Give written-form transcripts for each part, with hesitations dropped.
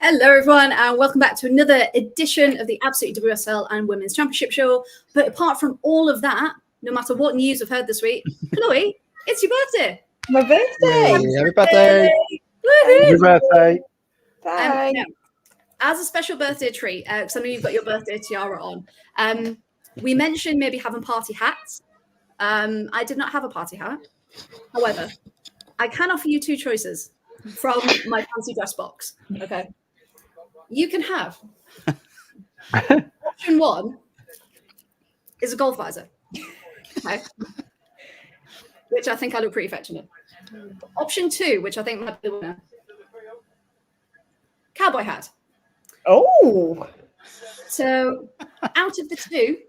Hello, everyone, and welcome back to another edition of the Absolute WSL and Women's Championship Show. But apart from all of that, no matter what news I've heard this week, Chloe, it's your birthday. My birthday. Happy birthday. Happy birthday. Bye. Now, as a special birthday treat, because I know you've got your birthday tiara on, we mentioned maybe having party hats. I did not have a party hat. However, I can offer you two choices from my fancy dress box. Okay. You can have option one is a golf visor, okay, which I think I look pretty fetching in. Option two, which I think might be the winner, cowboy hat. Oh. So, out of the two,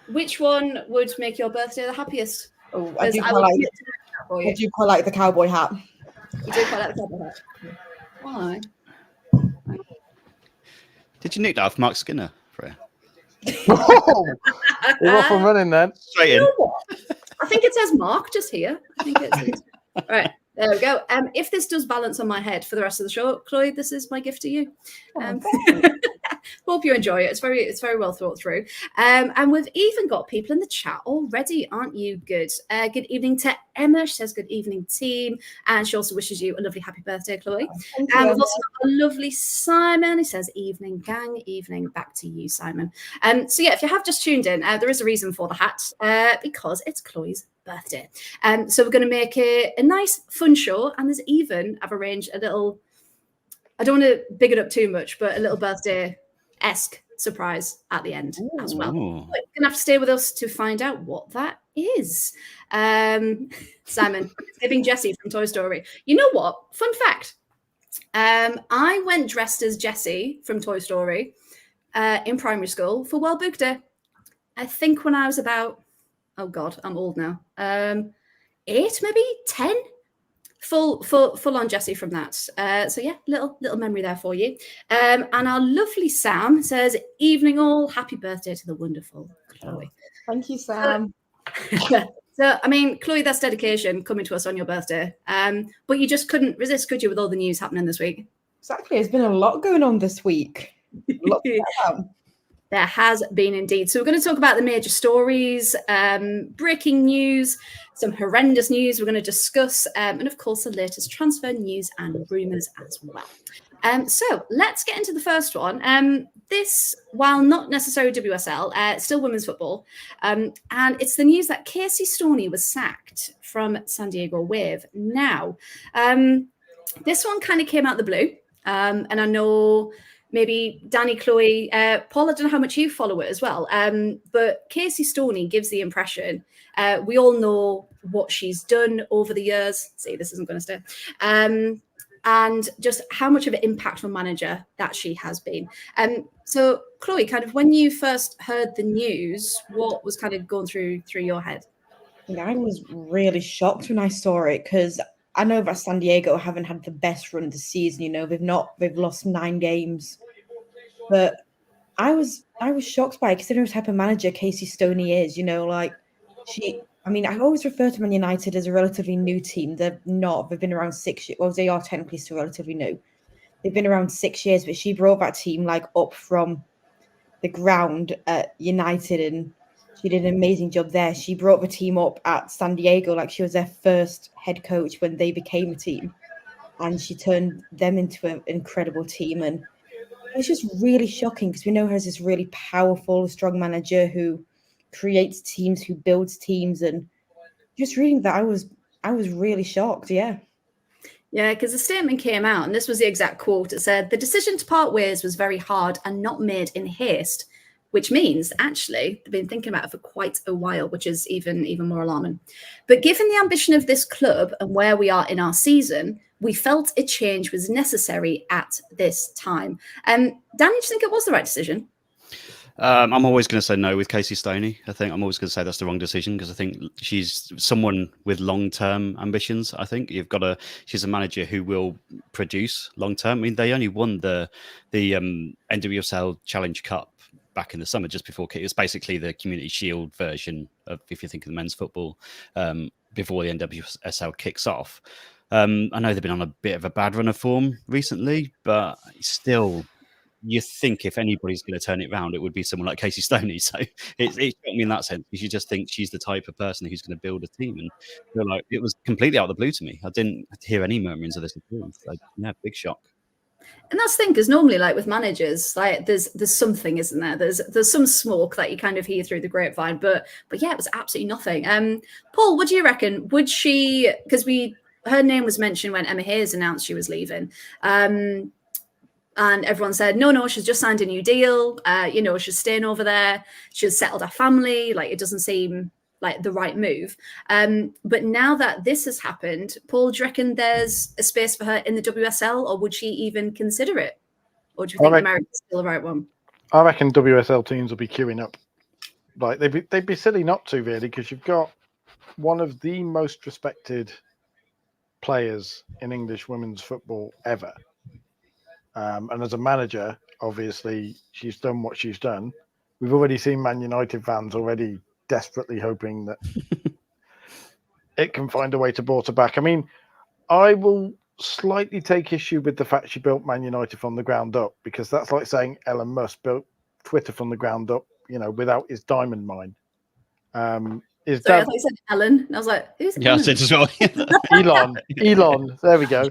which one would make your birthday the happiest? Oh, I do quite like the cowboy hat. You do quite like the cowboy hat. Why? Did you nick that off Mark Skinner, Freya? You're off and running then. Straight in. You know what? I think it says Mark just here. I think it's all right. There we go. If this does balance on my head for the rest of the show, Chloe, this is my gift to you. Hope you enjoy it. It's very well thought through. And we've even got people in the chat already, aren't you? Good. Good evening to Emma. She says good evening, team. And she also wishes you a lovely happy birthday, Chloe. And we've also got a lovely Simon. He says evening, gang. Evening. Back to you, Simon. So yeah, if you have just tuned in, there is a reason for the hat because it's Chloe's birthday. So we're going to make it a nice, fun show. And there's even, I've arranged a little, I don't want to big it up too much, but a little birthday-esque surprise at the end as well. But you're going to have to stay with us to find out what that is. Simon, skipping Jessie from Toy Story. You know what? Fun fact. I went dressed as Jessie from Toy Story in primary school for World Book Day. I think when I was about, oh God, I'm old now. 8, maybe 10. Full on Jessie from that. So yeah, little memory there for you. And our lovely Sam says, evening all, happy birthday to the wonderful Chloe. Thank you, Sam. So, I mean, Chloe, that's dedication coming to us on your birthday. But you just couldn't resist, could you, with all the news happening this week? Exactly. There's been a lot going on this week. There has been indeed. So we're going to talk about the major stories, breaking news, some horrendous news we're going to discuss, and of course the latest transfer news and rumours as well. So let's get into the first one. This, while not necessarily WSL, still women's football. And it's the news that Casey Stoney was sacked from San Diego Wave. Now, this one kind of came out of the blue. And I know maybe Danny, Chloe, Paul, I don't know how much you follow it as well. But Casey Stoney gives the impression, we all know what she's done over the years. See, this isn't going to stay. And just how much of an impactful manager that she has been. So, Chloe, kind of when you first heard the news, what was kind of going through your head? Yeah, I was really shocked when I saw it because I know that San Diego haven't had the best run of the season. You know, they've lost 9 games, but I was shocked by it considering what type of manager Casey Stoney is. You know, like I always refer to Man United as a relatively new team. They're not. They've been around 6 years. Well, they are technically still relatively new. They've been around 6 years, but she brought that team like up from the ground at United, and she did an amazing job there. She brought the team up at San Diego like she was their first head coach when they became a team, and she turned them into an incredible team. And it's just really shocking because we know her as this really powerful, strong manager who creates teams, who builds teams, and just reading that, I was really shocked. Yeah, because the statement came out, and this was the exact quote. It said, "The decision to part ways was very hard and not made in haste," which means actually they've been thinking about it for quite a while, which is even more alarming. But given the ambition of this club and where we are in our season, we felt a change was necessary at this time. Danny, do you think it was the right decision? I'm always going to say no with Casey Stoney. I think I'm always going to say that's the wrong decision because I think she's someone with long-term ambitions. I think she's a manager who will produce long-term. I mean, they only won the NWSL Challenge Cup back in the summer, just before it was basically the Community Shield version of, if you think of the men's football, before the NWSL kicks off. I know they've been on a bit of a bad run of form recently, but still, you think if anybody's going to turn it around, it would be someone like Casey Stoney. So it shocked me in that sense, because you just think she's the type of person who's going to build a team. And feel like it was completely out of the blue to me. I didn't hear any murmurings of this at all. So, yeah, big shock. And that's the thing, because normally, like with managers, like there's something, isn't there? There's some smoke that you kind of hear through the grapevine, but yeah, it was absolutely nothing. Paul, what do you reckon? Would she? Because her name was mentioned when Emma Hayes announced she was leaving, and everyone said no, she's just signed a new deal. She's staying over there. She's settled her family. Like, it doesn't seem like the right move. But now that this has happened, Paul, do you reckon there's a space for her in the WSL, or would she even consider it? Or do you think America's still the right one? I reckon WSL teams will be queuing up. Like, they'd be silly not to, really, because you've got one of the most respected players in English women's football ever. And as a manager, obviously, she's done what she's done. We've already seen Man United fans already desperately hoping that it can find a way to brought her back. I mean, I will slightly take issue with the fact she built Man United from the ground up, because that's like saying Elon Musk built Twitter from the ground up, without his diamond mine. I thought you said Ellen. And I was like, who's Ellen? Yeah, I said as well. Elon. There we go.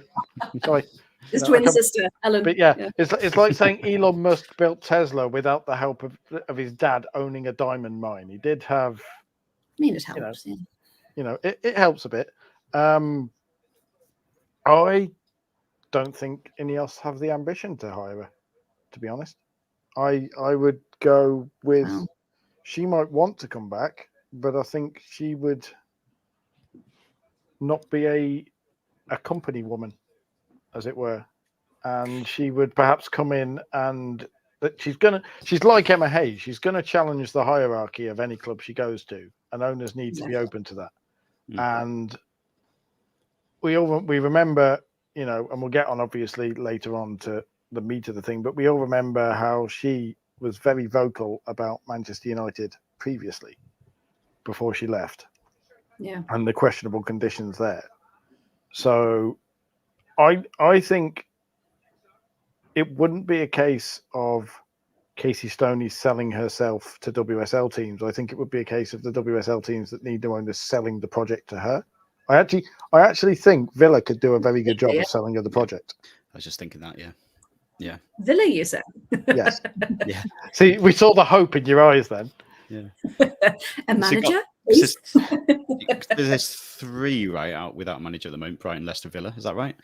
Sorry. His twin sister, Ellen. But yeah, it's like saying Elon Musk built Tesla without the help of his dad owning a diamond mine. He did have. I mean, it helps. It helps a bit. I don't think Ineos have the ambition to hire her, to be honest. I would go with she might want to come back, but I think she would not be a company woman, as it were. And she would perhaps come in and that she's like Emma Hayes. She's going to challenge the hierarchy of any club she goes to, and owners need to be open to that. And we remember, and we'll get on obviously later on to the meat of the thing, but we all remember how she was very vocal about Manchester United previously, before she left, and the questionable conditions there. So I think it wouldn't be a case of Casey Stoney selling herself to WSL teams. I think it would be a case of the WSL teams that need the owners selling the project to her. I actually think Villa could do a very good job of selling her the project. I was just thinking that, yeah. Villa, you said? Yes. Yeah. See, we saw the hope in your eyes then. Yeah. A manager? There's 3 right out without a manager at the moment: Brighton, Leicester, Villa. Is that right?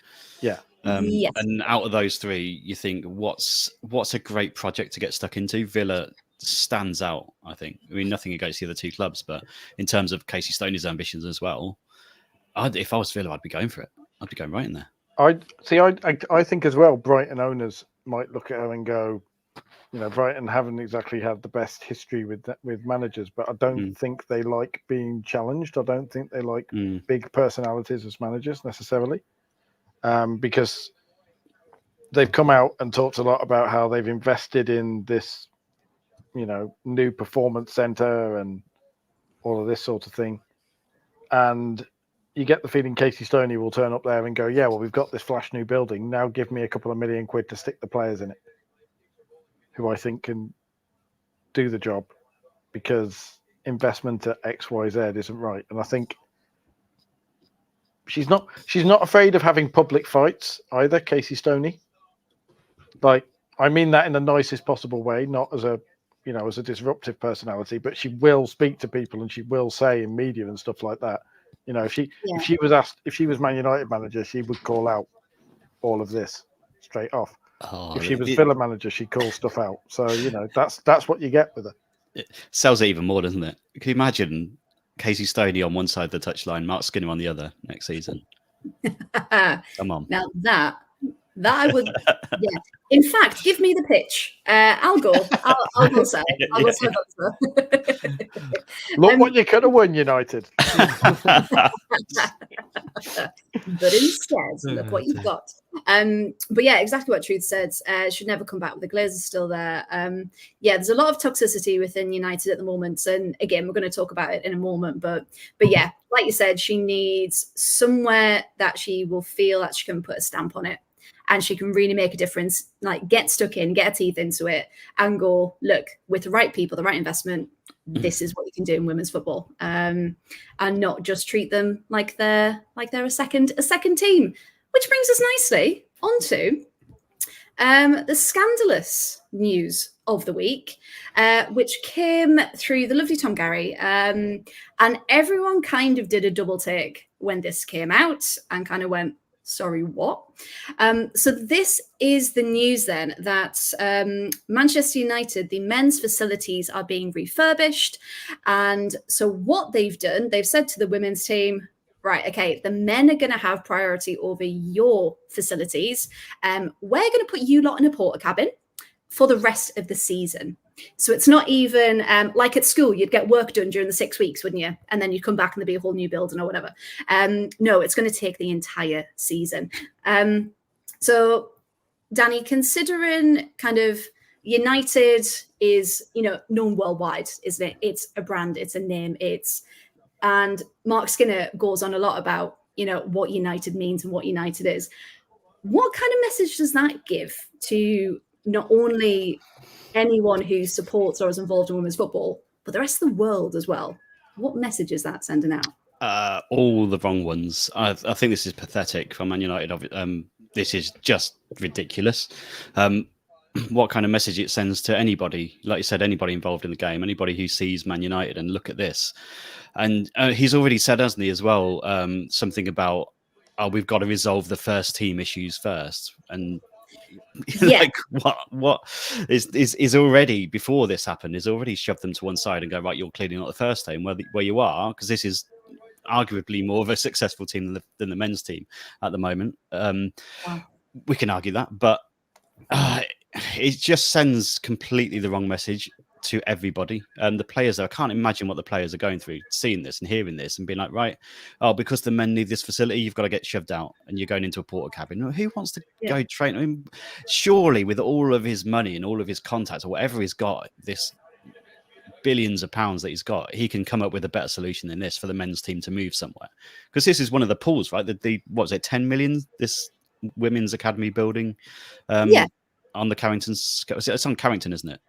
Yeah. Yes. And out of those 3, you think what's a great project to get stuck into? Villa stands out, I think. I mean, nothing against the other 2 clubs, but in terms of Casey Stoney's ambitions as well, if I was Villa, I'd be going for it. I'd be going right in there. I think as well, Brighton owners might look at her and go, Brighton haven't exactly had the best history with managers, but I don't think they like being challenged. I don't think they like big personalities as managers necessarily, because they've come out and talked a lot about how they've invested in this, new performance center and all of this sort of thing. And you get the feeling Casey Stoney will turn up there and go, yeah, well, we've got this flash new building. Now give me a couple of £1 million to stick the players in it, who I think can do the job, because investment at XYZ isn't right. And I think she's not afraid of having public fights either, Casey Stoney. Like, I mean that in the nicest possible way, not as a disruptive personality, but she will speak to people and she will say in media and stuff like that. If she was asked, if she was Man United manager, she would call out all of this straight off. If she was Villa manager, she'd call stuff out. So, that's what you get with her. It sells it even more, doesn't it? Can you imagine Casey Stoney on one side of the touchline, Mark Skinner on the other next season? Come on. Now that I would, yeah. In fact, give me the pitch. I'll go. I'll go sell. I'll go sell that. Look what you could have won, United. But instead, look what you've got. But yeah, exactly what Truth said. Should never come back with the Glazers still there. Yeah, there's a lot of toxicity within United at the moment, and again, we're going to talk about it in a moment. But yeah, like you said, she needs somewhere that she will feel that she can put a stamp on it, and she can really make a difference. Like get stuck in, get her teeth into it, and go look with the right people, the right investment. This is what you can do in women's football, and not just treat them like they're a second team. Which brings us nicely onto the scandalous news of the week, which came through the lovely Tom Gary, and everyone kind of did a double take when this came out and kind of went, sorry, what? So this is the news then that Manchester United, the men's facilities are being refurbished. And so what they've done, they've said to the women's team, right, okay, the men are going to have priority over your facilities. We're going to put you lot in a porta cabin for the rest of the season. So it's not even like at school, you'd get work done during the 6 weeks, wouldn't you? And then you'd come back and there'd be a whole new building or whatever. No, it's going to take the entire season. So, Danny, considering kind of United is, known worldwide, isn't it? It's a brand, it's a name, and Mark Skinner goes on a lot about, what United means and what United is. What kind of message does that give to not only anyone who supports or is involved in women's football, but the rest of the world as well? What message is that sending out? All the wrong ones. I think this is pathetic for Man United. This is just ridiculous. What kind of message it sends to anybody, like you said, anybody involved in the game, anybody who sees Man United and look at this. And he's already said, hasn't he, as well, something about, we've got to resolve the first team issues first. And Yeah. like what is already, before this happened, is already shoved them to one side and go, right, you're clearly not the first team where you are, because this is arguably more of a successful team than the men's team at the moment. We can argue that, but it just sends completely the wrong message to everybody. The players, I can't imagine what the players are going through, seeing this and hearing this and being like, right, because the men need this facility, you've got to get shoved out and you're going into a porta cabin. Who wants to go train? I mean, surely with all of his money and all of his contacts or whatever he's got, this billions of pounds that he's got, he can come up with a better solution than this for the men's team to move somewhere. Because this is one of the pools, right? The what was it, 10 million, this women's academy building on the Carrington's, it's on Carrington, isn't it?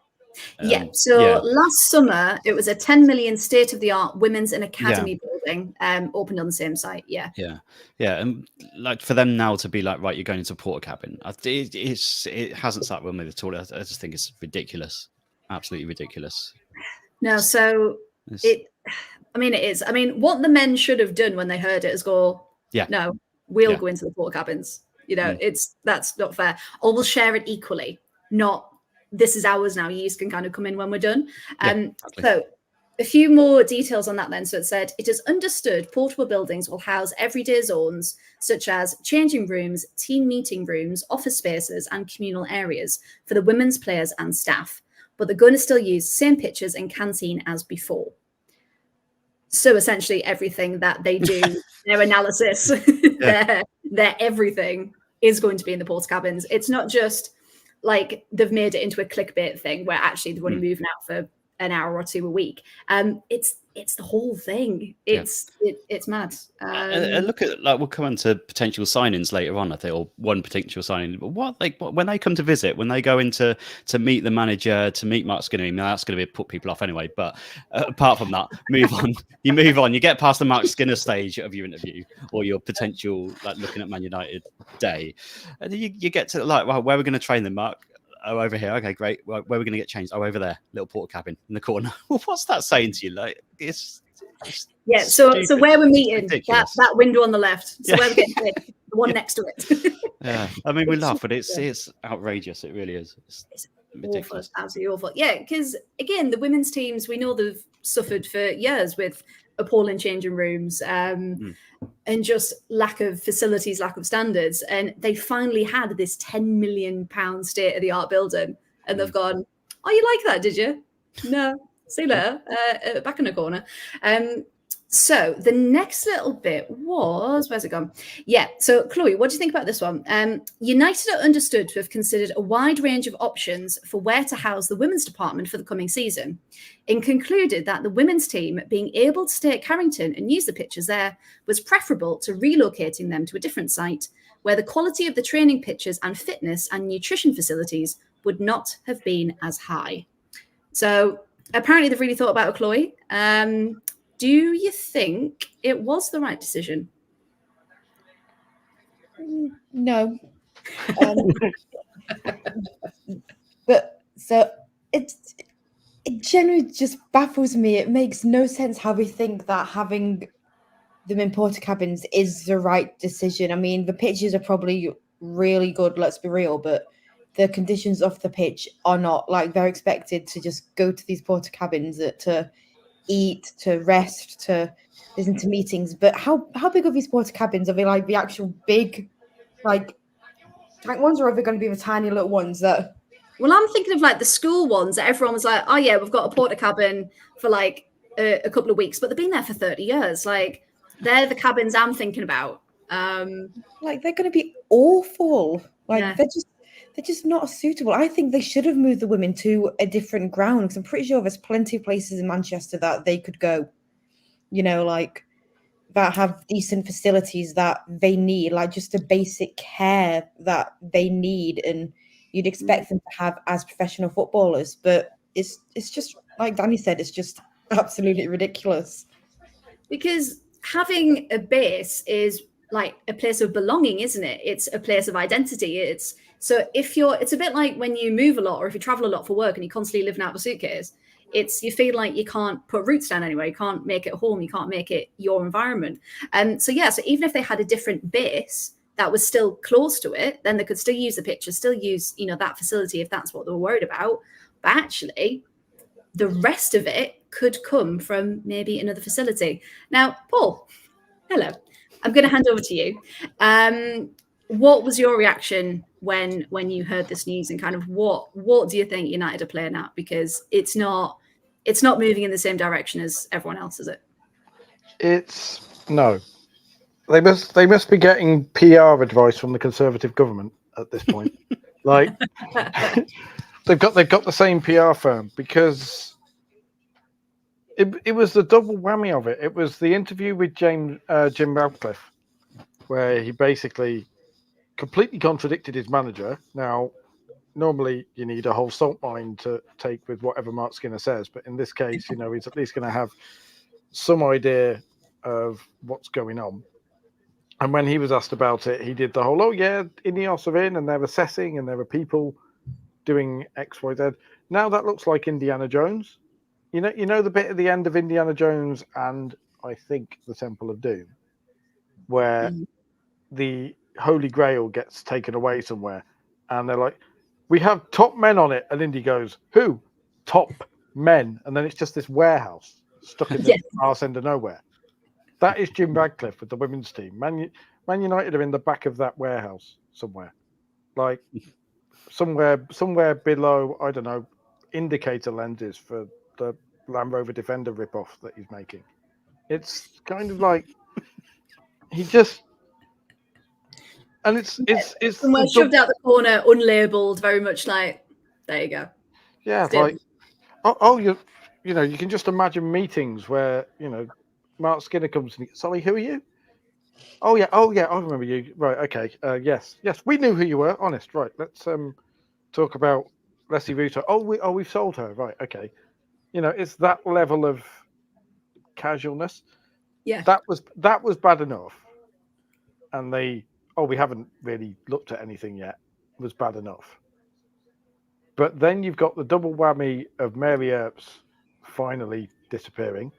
Last summer it was a 10 million state-of-the-art women's and academy building opened on the same site. And like for them now to be like, right, you're going into a porta cabin, it hasn't sat well with me at all. I just think it's ridiculous, absolutely ridiculous. No, so it is. I mean, what the men should have done when they heard it is go, no, we'll go into the porta cabins. That's not fair. Or we'll share it equally, not this is ours now. You can kind of come in when we're done. So a few more details on that then. So it said, it is understood portable buildings will house everyday zones such as changing rooms, team meeting rooms, office spaces, and communal areas for the women's players and staff. But they're going to still use the same pitches and canteen as before. So essentially everything that they do, their analysis, their everything is going to be in the porta cabins. It's not just like they've made it into a clickbait thing where actually they're only moving out for an hour or two a week. It's the whole thing. It's mad. Look at, like, we'll come on to potential signings later on, I think, or one potential signing. But when they come to visit, when they go in to meet the manager, to meet Mark Skinner, that's going to put people off anyway. But apart from that, move on. You move on. You get past the Mark Skinner stage of your interview or your potential, like, looking at Man United day, and then you get to like, well, where are we going to train them, Mark? Oh, over here. Okay, great. Where are we going to get changed? Oh, over there. Little porta cabin in the corner. Well, what's that saying to you? Like, it's so where we're meeting, that window on the left. So where we're getting the one next to it. I mean, we laugh, but it's outrageous. It really is. It's ridiculous. Awful, absolutely awful. Yeah, because again, the women's teams, we know they've suffered for years with appalling changing rooms and just lack of facilities, lack of standards. And they finally had this £10 million state-of-the-art building, and they've gone, oh, you like that, did you? No, see you later, back in the corner. So the next little bit was, where's it gone? Yeah. So Chloe, what do you think about this one? United are understood to have considered a wide range of options for where to house the women's department for the coming season, and concluded that the women's team being able to stay at Carrington and use the pitches there was preferable to relocating them to a different site where the quality of the training pitches and fitness and nutrition facilities would not have been as high. So apparently they've really thought about it, Chloe. Do you think it was the right decision? No. But so it generally just baffles me. It makes no sense how we think that having them in porta cabins is the right decision. I mean, the pitches are probably really good, let's be real, but the conditions off the pitch are not. Like, they're expected to just go to these porta cabins to eat, to rest, to listen to meetings. But how big are these porta cabins? Are they like the actual big, like, tank ones, or are they going to be the tiny little ones that... Well, I'm thinking of like the school ones that everyone was like, oh yeah, we've got a porta cabin for like a couple of weeks, but they've been there for 30 years. Like, they're the cabins I'm thinking about. Like, they're going to be awful. Like, Yeah. they're just not suitable. I think they should have moved the women to a different ground, because I'm pretty sure there's plenty of places in Manchester that they could go, you know, like, that have decent facilities that they need, like just the basic care that they need, and you'd expect them to have as professional footballers. But it's just, like Danny said, it's just absolutely ridiculous. Because having a base is like a place of belonging, isn't it? It's a place of identity. It's a bit like when you move a lot, or if you travel a lot for work and you're constantly living out of a suitcase, you feel like you can't put roots down anywhere. You can't make it home. You can't make it your environment. So even if they had a different base that was still close to it, then they could still use the pitcher, still use, that facility if that's what they were worried about. But actually, the rest of it could come from maybe another facility. Now, Paul, hello. I'm going to hand over to you. What was your reaction when you heard this news, and kind of what do you think United are playing at? Because it's not moving in the same direction as everyone else, is it? No. They must be getting PR advice from the Conservative government at this point. Like, they've got the same PR firm, because it was the double whammy of it. It was the interview with Jim Radcliffe, where he basically completely contradicted his manager. Now, normally you need a whole salt mine to take with whatever Mark Skinner says, but in this case, he's at least going to have some idea of what's going on. And when he was asked about it, he did the whole, Ineos are in and they're assessing and there are people doing X, Y, Z. Now that looks like Indiana Jones. You know the bit at the end of Indiana Jones and I think the Temple of Doom, where the Holy Grail gets taken away somewhere, and they're like, we have top men on it, and Indy goes, who? Top men. And then it's just this warehouse stuck in the arse end of nowhere. That is Jim Radcliffe with the women's team. Man United are in the back of that warehouse somewhere, like somewhere below, I don't know, indicator lenses for the Land Rover Defender ripoff that he's making. It's kind of like he just, and it's somewhere shoved out the corner, unlabeled, very much like, there you go. Yeah, Still. like you can just imagine meetings where Mark Skinner comes and sorry, who are you? Oh yeah, I remember you. Right, okay, yes, we knew who you were. Honest, right? Let's talk about Leslie Russo. We've sold her. Right, okay. It's that level of casualness. Yeah, that was bad enough. And we haven't really looked at anything yet. Was bad enough. But then you've got the double whammy of Mary Earps finally disappearing,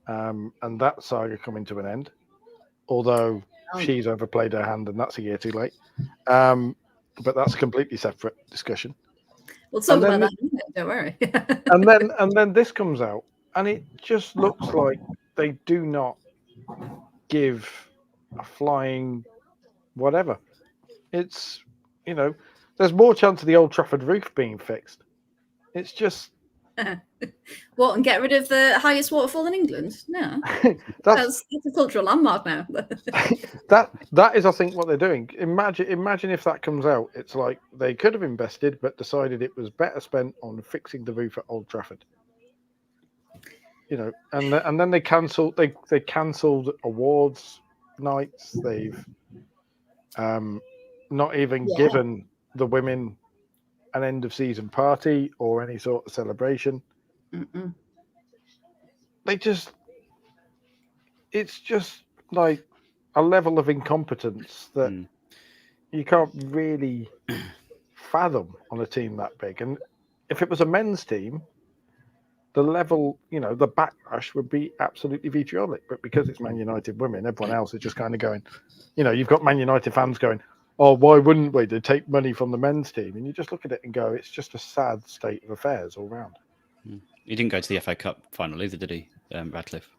and that saga coming to an end. Although she's overplayed her hand, and that's a year too late. But that's a completely separate discussion. We'll talk about that. Don't worry. and then this comes out, and it just looks like they do not give a flying whatever. It's there's more chance of the Old Trafford roof being fixed. It's just What, and get rid of the highest waterfall in England? No, that's a cultural landmark now. that is, I think, what they're doing. Imagine if that comes out. It's like they could have invested, but decided it was better spent on fixing the roof at Old Trafford. And then they cancelled. They cancelled awards nights. They've not even given the women an end of season party or any sort of celebration. Mm-mm. It's just like a level of incompetence that you can't really fathom on a team that big. And if it was a men's team, the level, the backlash would be absolutely vitriolic. But because it's Man United women, everyone else is just kind of going, you've got Man United fans going, oh, why wouldn't we? They take money from the men's team. And you just look at it and go, it's just a sad state of affairs all round. He didn't go to the FA Cup final either, did he, Radcliffe?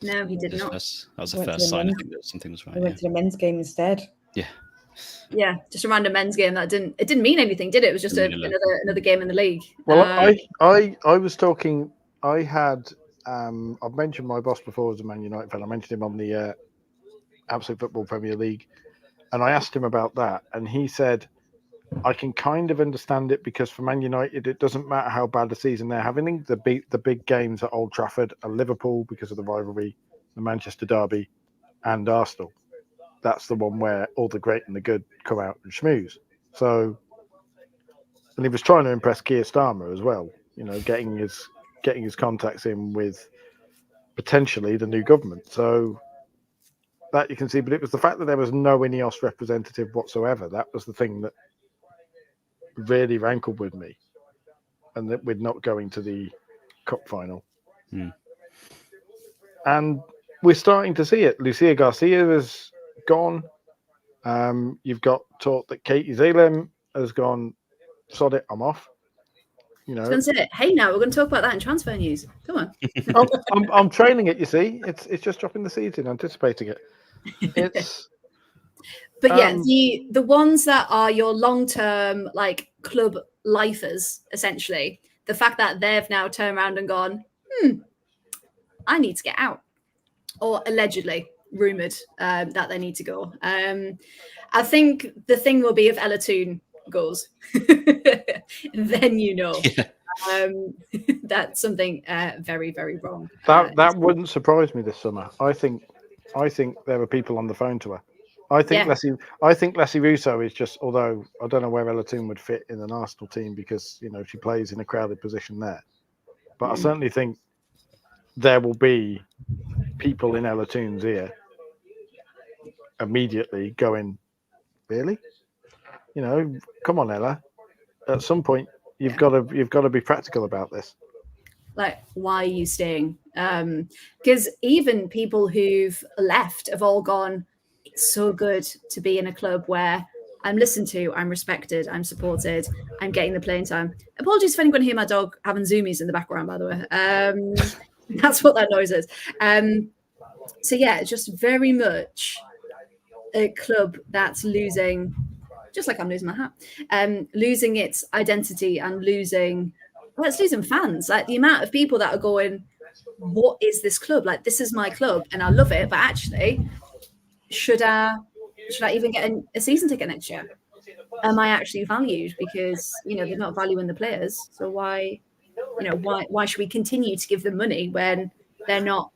No, he did not. That was the first sign. I think that something was right. He went to the men's game instead. Yeah, just a random men's game that didn't mean anything, did it? It was just another game in the league. Well, I was talking. I had I've mentioned my boss before as a Man United fan. I mentioned him on the Absolute Football Premier League, and I asked him about that, and he said, I can kind of understand it because for Man United, it doesn't matter how bad a season they're having. The big games at Old Trafford are Liverpool because of the rivalry, the Manchester derby, and Arsenal. That's the one where all the great and the good come out and schmooze. So, and he was trying to impress Keir Starmer as well. Getting his contacts in with potentially the new government. So that you can see, but it was the fact that there was no Ineos representative whatsoever. That was the thing that really rankled with me, and that we're not going to the cup final. And we're starting to see it. Lucia Garcia is gone. You've got talk that Katie Zalem has gone, sod it, I'm off. I was going to say, hey, now we're going to talk about that in transfer news. Come on. I'm training it, you see. It's just dropping the seeds in, anticipating it. But yeah, the ones that are your long-term club lifers, essentially, the fact that they've now turned around and gone, I need to get out, or allegedly rumoured that they need to go. I think the thing will be if Ella Toone goes, then that's something very, very wrong. That wouldn't surprise me this summer. I think there are people on the phone to her. I think Leslie Russo is just, although I don't know where Ella Toone would fit in an Arsenal team because she plays in a crowded position there. But I certainly think there will be people in Ella Toone's ear immediately going, really? Come on, Ella. At some point, you've got to be practical about this. Why are you staying? Because even people who've left have all gone, it's so good to be in a club where I'm listened to, I'm respected, I'm supported, I'm getting the playing time. Apologies for anyone hearing my dog having zoomies in the background, by the way. That's what that noise is. So yeah, it's just very much a club that's losing, just like I'm losing my hat, losing its identity and losing fans. The amount of people that are going, what is this club? This is my club and I love it, but actually, should I even get a season ticket next year? Am I actually valued? Because they're not valuing the players. So why should we continue to give them money when they're not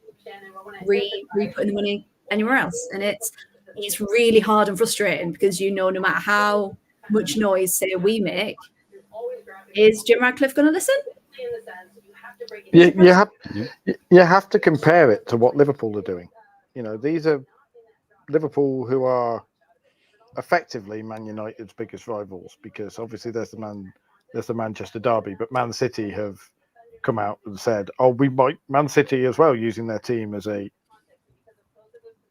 re-putting the money anywhere else? And it's really hard and frustrating because no matter how much noise say we make, is Jim Radcliffe going to listen? You have to compare it to what Liverpool are doing. These are Liverpool who are effectively Man United's biggest rivals because obviously there's the Manchester derby, but Man City have come out and said, we might Man City as well, using their team as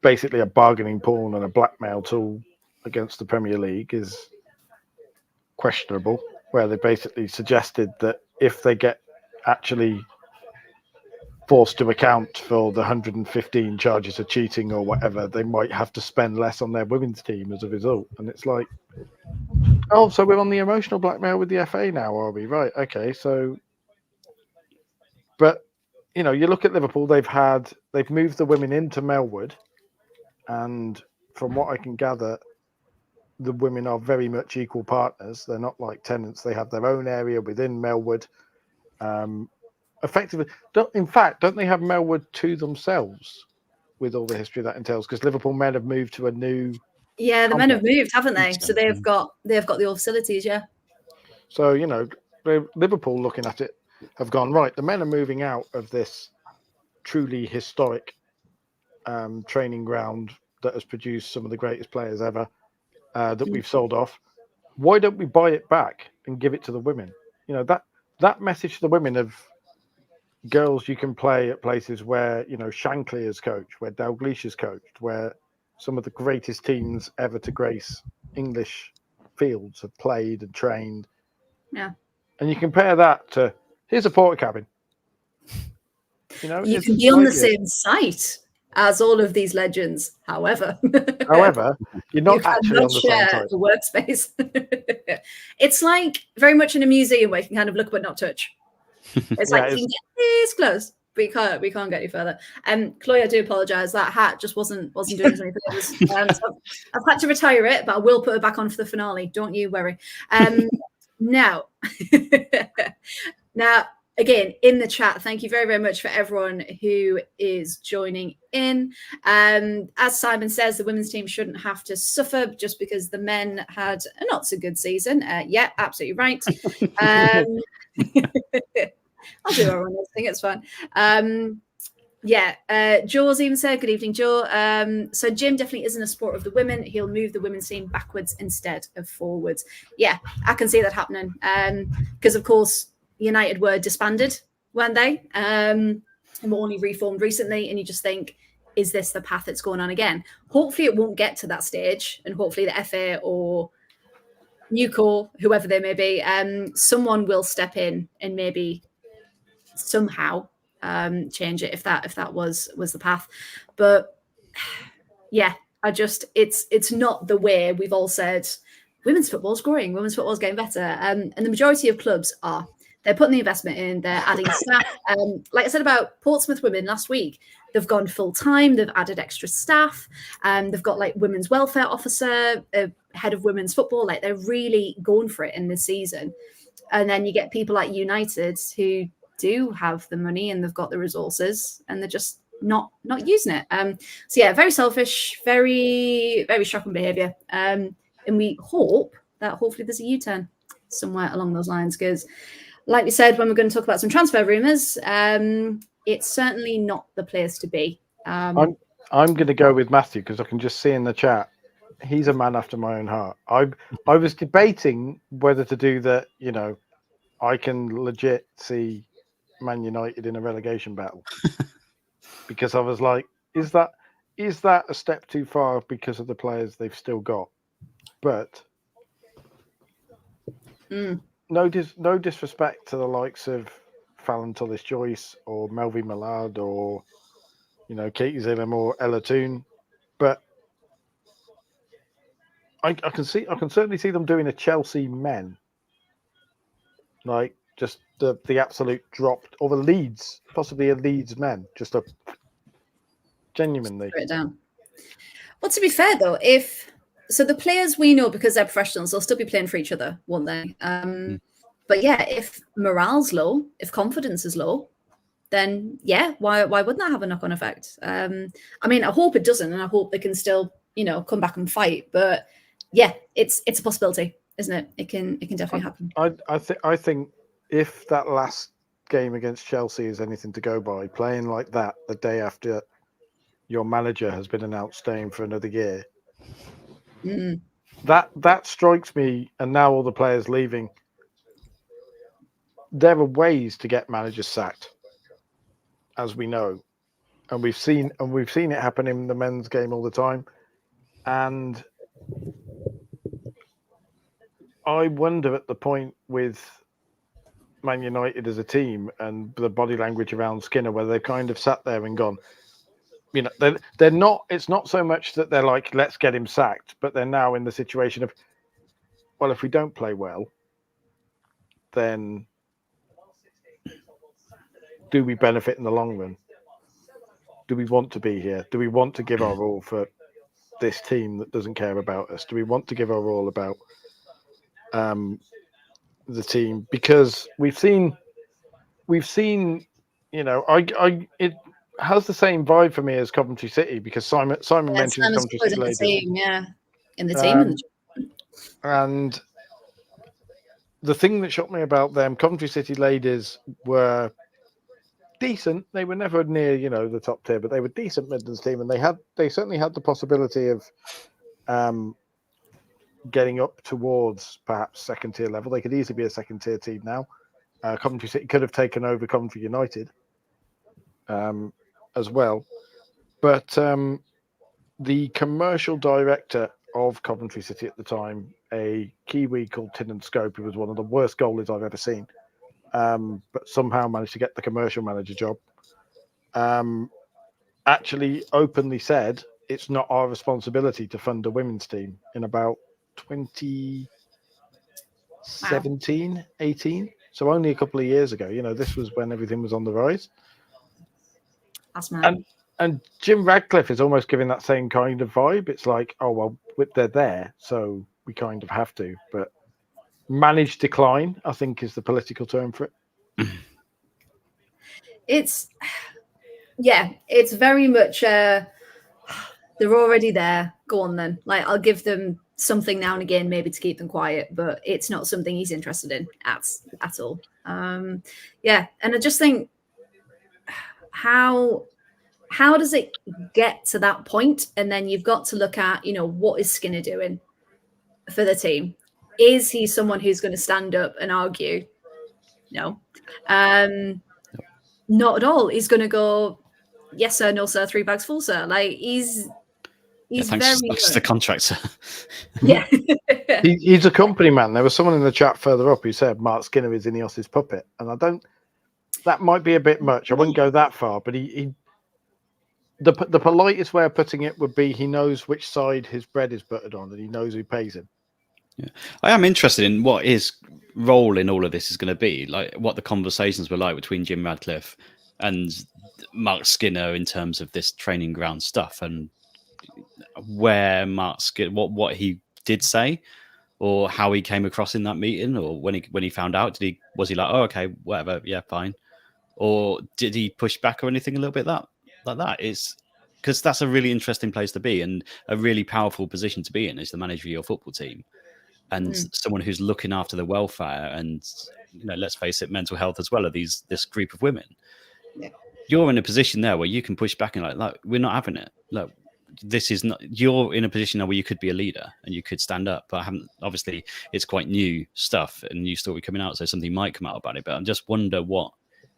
basically a bargaining pawn and a blackmail tool against the Premier League is questionable, where they basically suggested that if they get actually forced to account for the 115 charges of cheating or whatever, they might have to spend less on their women's team as a result. And it's like, so we're on the emotional blackmail with the FA now, are we? Right, okay, so But you know, you look at Liverpool; they've moved the women into Melwood, and from what I can gather, the women are very much equal partners. They're not like tenants; they have their own area within Melwood. Effectively, don't they have Melwood to themselves with all the history that entails? Because Liverpool men have moved to a new. Yeah, the men have complex. moved, haven't they? So they've got the old facilities. Yeah. So you know, Liverpool looking at it have gone right. The men are moving out of this truly historic training ground that has produced some of the greatest players ever that we've sold off. Why don't we buy it back and give it to the women? You know, that message to the women of girls, you can play at places where, you know, Shankly has coached, where Dalglish has coached, where some of the greatest teams ever to grace English fields have played and trained. Yeah. And you compare that to, here's a porter cabin. You know, You it's can an be on the idea. same site as all of these legends. However, you're not you actually cannot on the same share side. the workspace. It's like very much in a museum where you can kind of look but not touch. It's like you can get this close, but we can't get any further. Chloe, I do apologise. That hat just wasn't doing us any favours. So I've had to retire it, but I will put it back on for the finale. Don't you worry. Now, again, in the chat, thank you very, very much for everyone who is joining in. As Simon says, the women's team shouldn't have to suffer just because the men had a not so good season. Yeah, absolutely right. I'll do our own thing. It's fun. Joe's even said, good evening, Joe. So Jim definitely isn't a sport of the women. He'll move the women's team backwards instead of forwards. Yeah, I can see that happening. Because, of course, United were disbanded, weren't they? And were only reformed recently. And you just think, is this the path that's going on again? Hopefully it won't get to that stage. And hopefully the FA or Newco, whoever they may be, someone will step in and maybe somehow change it if that was the path. But yeah, it's not the way we've all said women's football is growing, women's football is getting better, and the majority of clubs are. They're putting the investment in, they're adding staff. Like I said about Portsmouth women last week, they've gone full time, they've added extra staff, they've got like women's welfare officer, head of women's football. Like they're really going for it in this season. And then you get people like United who do have the money and they've got the resources and they're just not using it. So yeah, very selfish, very, very shocking behaviour. And we hope that hopefully there's a U-turn somewhere along those lines, because like we said, when we're going to talk about some transfer rumours, it's certainly not the place to be. I'm going to go with Matthew because I can just see in the chat, he's a man after my own heart. I was debating whether to do that, you know, I can legit see Man United in a relegation battle because I was like, is that a step too far because of the players they've still got? But no disrespect to the likes of Fallon Tullis-Joyce or Melvie Millard or, you know, Katie Zillem or Ella Toon, but I can certainly see them doing a Chelsea men, like just the absolute drop, or the Leeds, possibly a Leeds men, just a genuinely. Put it down. Well, to be fair though, so the players we know, because they're professionals, they'll still be playing for each other, won't they? But yeah, if morale's low, if confidence is low, then yeah, why wouldn't that have a knock-on effect? I mean, I hope it doesn't, and I hope they can still, you know, come back and fight. But yeah, it's a possibility, isn't it? It can definitely happen. I think if that last game against Chelsea is anything to go by, playing like that the day after your manager has been announced staying for another year, that strikes me. And now all the players leaving, there are ways to get managers sacked, as we know, and we've seen it happen in the men's game all the time. And I wonder at the point with Man United as a team and the body language around Skinner, where they've kind of sat there and gone, you know, they're not. It's not so much that they're like, let's get him sacked, but they're now in the situation of, well, if we don't play well, then do we benefit in the long run? Do we want to be here? Do we want to give our all for this team that doesn't care about us? Do we want to give our all about the team? Because we've seen, it has the same vibe for me as Coventry City, because Simon mentioned Simon's Coventry good City in the ladies. team, in the team. And the thing that shocked me about them, Coventry City ladies were decent. They were never near, the top tier, but they were decent Midlands team, and they certainly had the possibility of getting up towards perhaps second tier level. They could easily be a second tier team now. Coventry City could have taken over Coventry United as well, but the commercial director of Coventry City at the time, a Kiwi called Tynan Scope, who was one of the worst goalies I've ever seen, but somehow managed to get the commercial manager job, actually openly said it's not our responsibility to fund a women's team in about 2017, 18. So only a couple of years ago. This was when everything was on the rise. That's mad. And Jim Radcliffe is almost giving that same kind of vibe. It's like, oh, well, they're there, so we kind of have to. But managed decline, I think, is the political term for it. It's very much they're already there. Go on then. Like, I'll give them something now and again, maybe to keep them quiet, but it's not something he's interested in at all. And I just think, how does it get to that point? And then you've got to look at, what is Skinner doing for the team? Is he someone who's going to stand up and argue? No. Not at all. He's going to go, yes, sir, no, sir, 3 bags full, sir. Like, he's thanks to the contractor. Yeah. He's a company man. There was someone in the chat further up who said Mark Skinner is Ineos's puppet. And that might be a bit much. I wouldn't go that far, but the politest way of putting it would be he knows which side his bread is buttered on, and he knows who pays him. Yeah. I am interested in what his role in all of this is going to be, like what the conversations were like between Jim Radcliffe and Mark Skinner in terms of this training ground stuff, and where Mark Skinner, what he did say, or how he came across in that meeting, or when he found out, was he like, oh, okay, whatever, yeah, fine, or did he push back or anything a little bit like that? It's because that's a really interesting place to be, and a really powerful position to be in, as the manager of your football team, and someone who's looking after the welfare and, let's face it, mental health as well of this group of women. Yeah. You're in a position there where you can push back and like, we're not having it. Look, this is not. You're in a position now where you could be a leader and you could stand up. But obviously, it's quite new stuff and new story coming out, so something might come out about it. But I just wonder what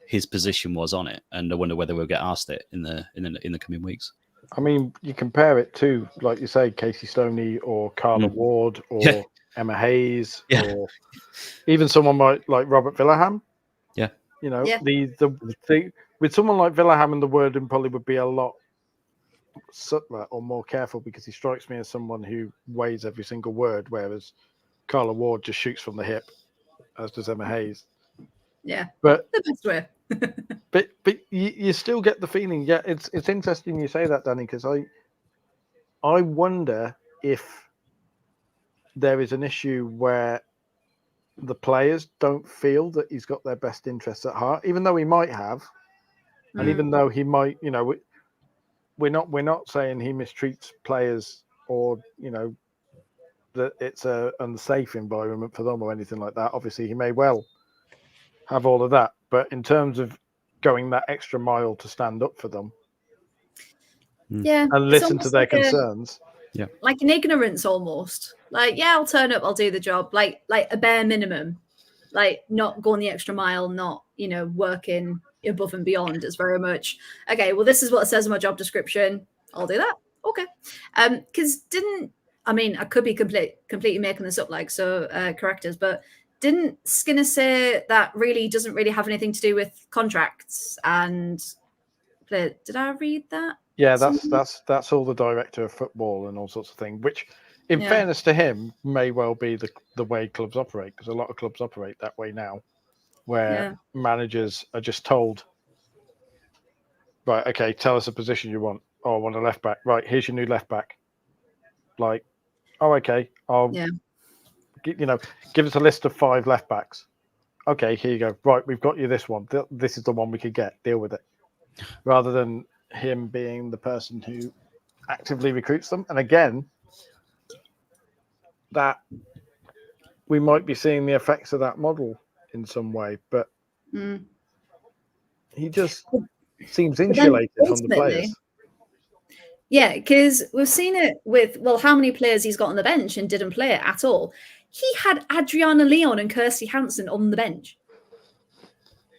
his position was on it, and I wonder whether we'll get asked it in the coming weeks. I mean, you compare it to, like you say, Casey Stoney or Carla Ward or Emma Hayes, or even someone like Robert Villaham. Yeah. The thing with someone like Villaham, and the wording probably would be a lot subtler or more careful, because he strikes me as someone who weighs every single word, whereas Carla Ward just shoots from the hip, as does Emma Hayes. Yeah, but the best way. but you still get the feeling. Yeah, it's interesting you say that, Danny, because I wonder if there is an issue where the players don't feel that he's got their best interests at heart, even though he might have, and even though he might, we're not saying he mistreats players, or that it's a unsafe environment for them or anything like that. Obviously, he may well have all of that, but in terms of going that extra mile to stand up for them, and listen to their concerns. Yeah, like an ignorance almost. Like, yeah, I'll turn up, I'll do the job. Like a bare minimum. Like, not going the extra mile, not working above and beyond. It's very much, okay, well, this is what it says in my job description. I'll do that. Okay. Because I could be completely making this up, correct us, but didn't Skinner say that really doesn't really have anything to do with contracts? And did I read that? Yeah, that's all the director of football and all sorts of things, which, in fairness to him, may well be the way clubs operate, because a lot of clubs operate that way now, where managers are just told right, okay, tell us a position you want. Oh, I want a left back. Right, here's your new left back. Like, oh, okay, Yeah. give us a list of 5 left backs. Okay, here you go. Right, we've got you this one. This is the one we could get. Deal with it. Rather than him being the person who actively recruits them. And again, that we might be seeing the effects of that model in some way, but he just seems insulated from the players. Yeah, because we've seen it with, well, how many players he's got on the bench and didn't play it at all. He had Adriana Leon and Kirsty Hansen on the bench.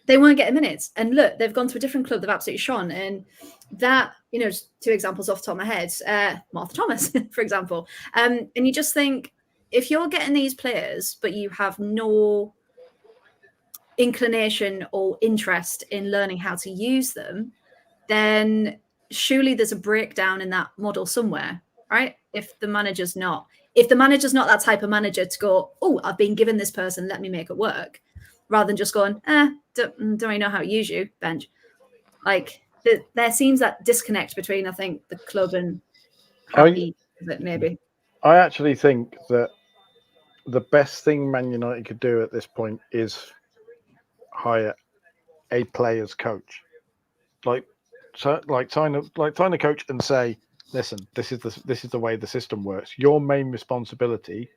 They weren't getting minutes. And look, they've gone to a different club. They've absolutely shone. And that, just 2 examples off the top of my head. Martha Thomas, for example. And you just think, if you're getting these players, but you have no inclination or interest in learning how to use them, then surely there's a breakdown in that model somewhere, right? If the manager's not that type of manager to go, oh, I've been given this person, let me make it work, rather than just going, don't really know how to use you, bench. Like there seems that disconnect between, I think, the club and how he is it, maybe. I actually think that the best thing Man United could do at this point is hire a player's coach, like sign a coach and say, listen, this is the way the system works. Your main responsibility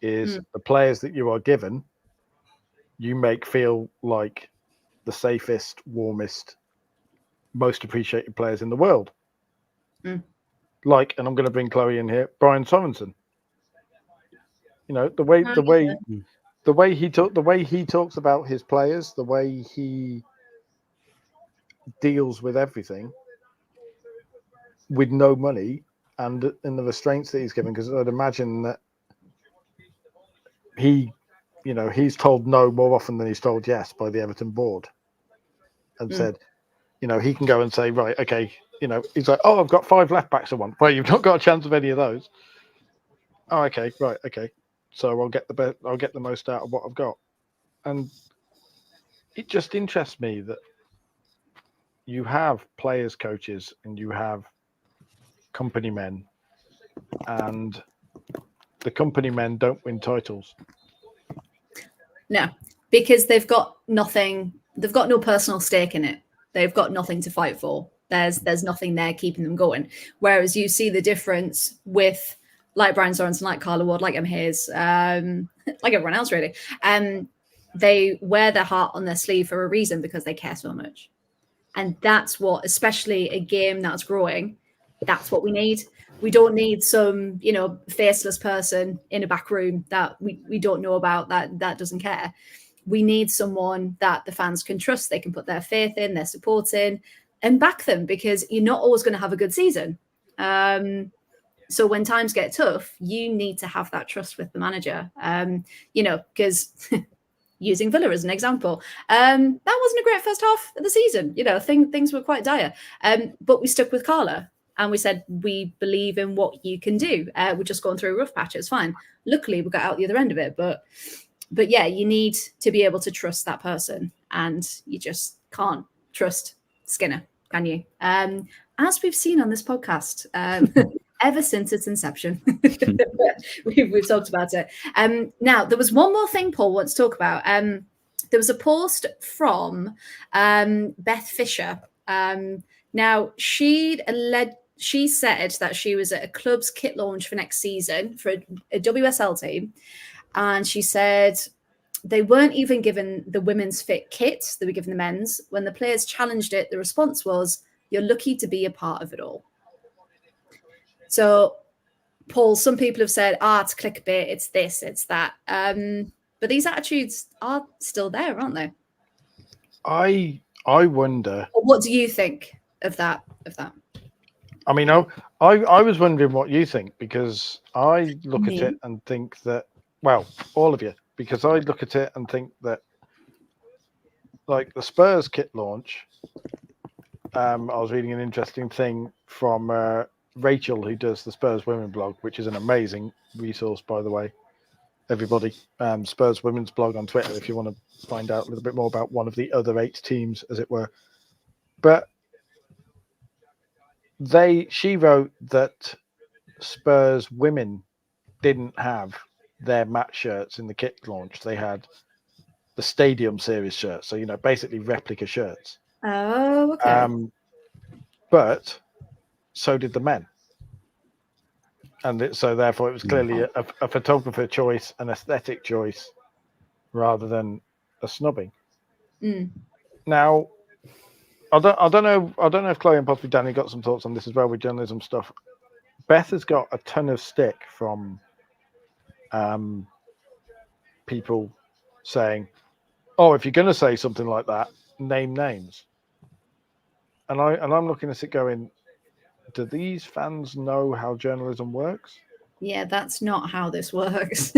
is the players that you are given. You make feel like the safest, warmest, most appreciated players in the world. Like, and I'm going to bring Chloe in here, Brian Sorensen. The way he talks about his players, the way he deals with everything with no money and in the restraints that he's given, because I'd imagine that he's told no more often than he's told yes by the Everton board, and said, he can go and say, right, okay, he's like, oh, I've got 5 left backs I want. Well, you've not got a chance of any of those. Oh, okay, right, okay. So I'll get the most out of what I've got. And it just interests me that you have players, coaches, and you have company men, and the company men don't win titles. No, because they've got nothing. They've got no personal stake in it. They've got nothing to fight for. There's nothing there keeping them going. Whereas you see the difference with, like Brian Sorensen, like Carla Ward, like Emma Hayes, like everyone else really. They wear their heart on their sleeve for a reason, because they care so much. And that's what, especially a game that's growing, that's what we need. We don't need some, faceless person in a back room that we don't know about, that doesn't care. We need someone that the fans can trust. They can put their faith in, their support in, and back them, because you're not always going to have a good season. So when times get tough, you need to have that trust with the manager, because using Villa as an example, that wasn't a great first half of the season. Things were quite dire, but we stuck with Carla. And we said, we believe in what you can do. We're just going through a rough patch. It's fine. Luckily, we got out the other end of it. But yeah, you need to be able to trust that person. And you just can't trust Skinner, can you? As we've seen on this podcast, ever since its inception, we've talked about it. Now, there was one more thing Paul wants to talk about. There was a post from Beth Fisher. Now, she said that she was at a club's kit launch for next season for a WSL team. And she said they weren't even given the women's fit kit. They were given the men's. When the players challenged it, the response was, you're lucky to be a part of it all. So, Paul, some people have said, it's clickbait, it's this, it's that. But these attitudes are still there, aren't they? I wonder. What do you think of that? I mean, I was wondering what you think, because I look at it and think that, well, all of you, because I look at it and think that, like the Spurs kit launch, I was reading an interesting thing from Rachel, who does the Spurs Women blog, which is an amazing resource, by the way, everybody. Spurs Women's blog on Twitter, if you want to find out a little bit more about one of the other 8 teams, as it were. But she wrote that Spurs women didn't have their match shirts in the kit launch. They had the Stadium Series shirts, so basically replica shirts. Oh, okay. But so did the men, and so therefore it was clearly a photographer choice, an aesthetic choice, rather than a snubbing. Now, I don't know if Chloe and possibly Danny got some thoughts on this as well with journalism stuff. Beth has got a ton of stick from people saying, "Oh, if you're going to say something like that, name names." And I'm looking at it going, do these fans know how journalism works? Yeah, that's not how this works.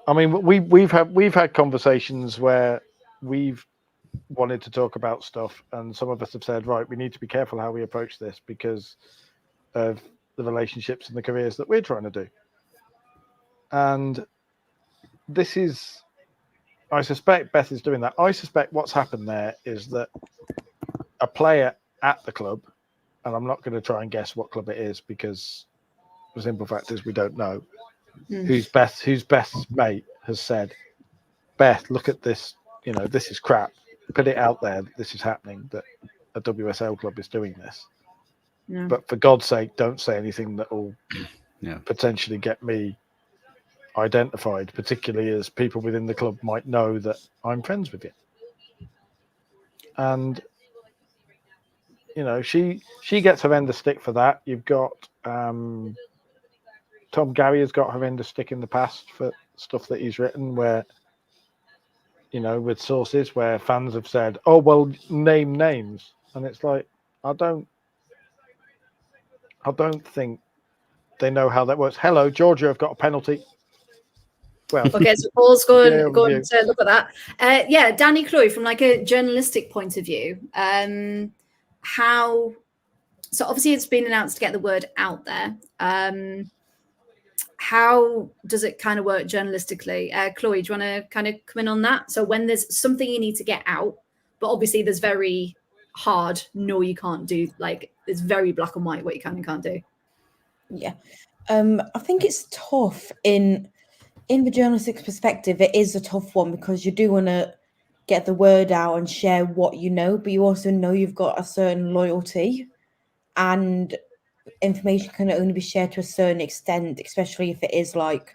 I mean, we've had conversations where we've wanted to talk about stuff, and some of us have said, right, we need to be careful how we approach this because of the relationships and the careers that we're trying to do. And this is, I suspect Beth is doing that. I suspect what's happened there is that a player at the club, and I'm not going to try and guess what club it is because the simple fact is we don't know, whose best mate has said, Beth, look at this, this is crap. Put it out there that this is happening, that a WSL club is doing this. Yeah. But for God's sake, don't say anything that will potentially get me identified, particularly as people within the club might know that I'm friends with you. And she gets horrendous stick for that. You've got Tom Gary has got horrendous stick in the past for stuff that he's written where, with sources where fans have said, oh, well, name names. And it's like, I don't think they know how that works. Hello, Georgia have got a penalty. Well, okay, so Paul's going to look at that. Danny Chloe, from like a journalistic point of view, how, so obviously it's been announced to get the word out there. How does it kind of work journalistically? Chloe, do you want to kind of come in on that? So when there's something you need to get out, but obviously there's very hard, no, you can't do, like it's very black and white what you can and can't do. Yeah. I think it's tough in the journalistic perspective. It is a tough one because you do want to get the word out and share what you know, but you also know you've got a certain loyalty and information can only be shared to a certain extent, especially if it is like,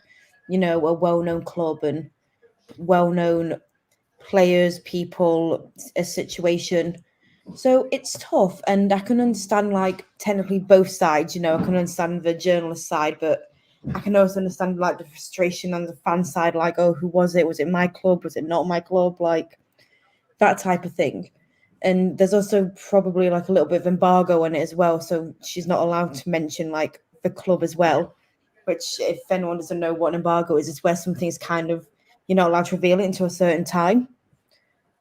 a well-known club and well-known players, people, a situation. So it's tough, and I can understand like technically both sides. I can understand the journalist side, but I can also understand like the frustration on the fan side, like, oh, who was it? Was it my club? Was it not my club? Like that type of thing. And there's also probably like a little bit of embargo on it as well. So she's not allowed to mention like the club as well, which if anyone doesn't know what an embargo is, it's where something's kind of, you're not allowed to reveal it until a certain time.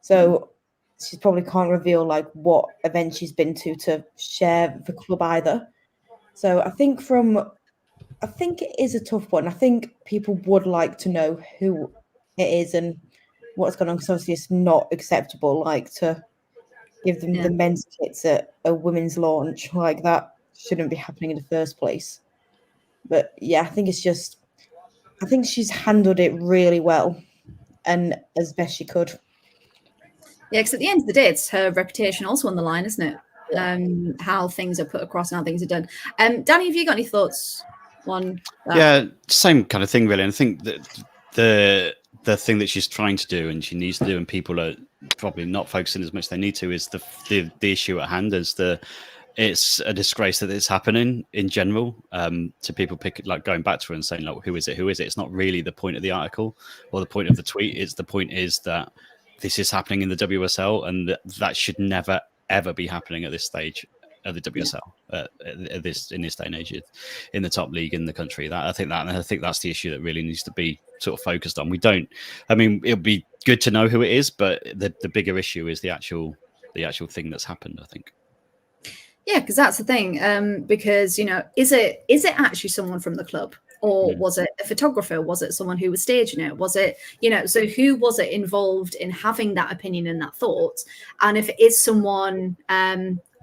So she probably can't reveal like what event she's been to share the club either. So I think it is a tough one. I think people would like to know who it is and what's going on, because obviously it's not acceptable like to give them the men's kits at a women's launch. Like that shouldn't be happening in the first place. But yeah, I think she's handled it really well and as best she could. Yeah, because at the end of the day, it's her reputation also on the line, isn't it? Yeah. How things are put across and how things are done. Danny, have you got any thoughts on that? Yeah, same kind of thing, really. And I think that the thing that she's trying to do and she needs to do, and people are probably not focusing as much as they need to, is the issue at hand. It's a disgrace that it's happening in general, to people going back to her and saying, like, who is it? It's not really the point of the article or the point of the tweet. The point is that this is happening in the WSL, and that should never, ever be happening at this stage of the WSL, in this day and age, in the top league in the country. I think that's the issue that really needs to be sort of focused on. It'll be good to know who it is, but the bigger issue is the actual thing that's happened, I think. Yeah, because that's the thing. Because, is it actually someone from the club? Or was it a photographer? Was it someone who was staging it? Was it, so who was it involved in having that opinion and that thought? And if it is someone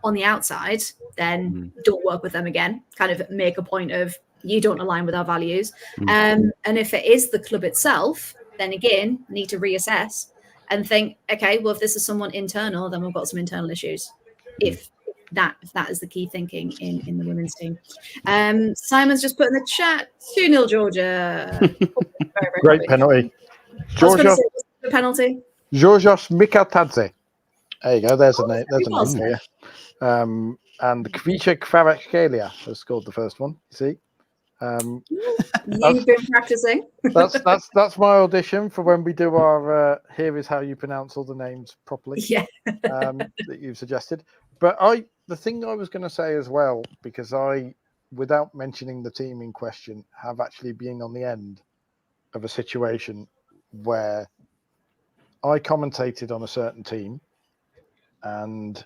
on the outside, then don't work with them again. Kind of make a point of you don't align with our values. And if it is the club itself, then again, need to reassess and think, okay, well, if this is someone internal, then we've got some internal issues. If that is the key thinking in the women's team. Simon's just put in the chat 2-0 Georgia. Very Great penalty. Georgia the penalty. Georgios Mikatadze. There you go. There's a name. There's a name for you. And Kvicha Kvaratskhelia has scored the first one. You see. You've been practicing. That's my audition for when we do our here is how you pronounce all the names properly. Yeah. That you've suggested. But the thing I was going to say as well, because I, without mentioning the team in question, have actually been on the end of a situation where I commentated on a certain team, and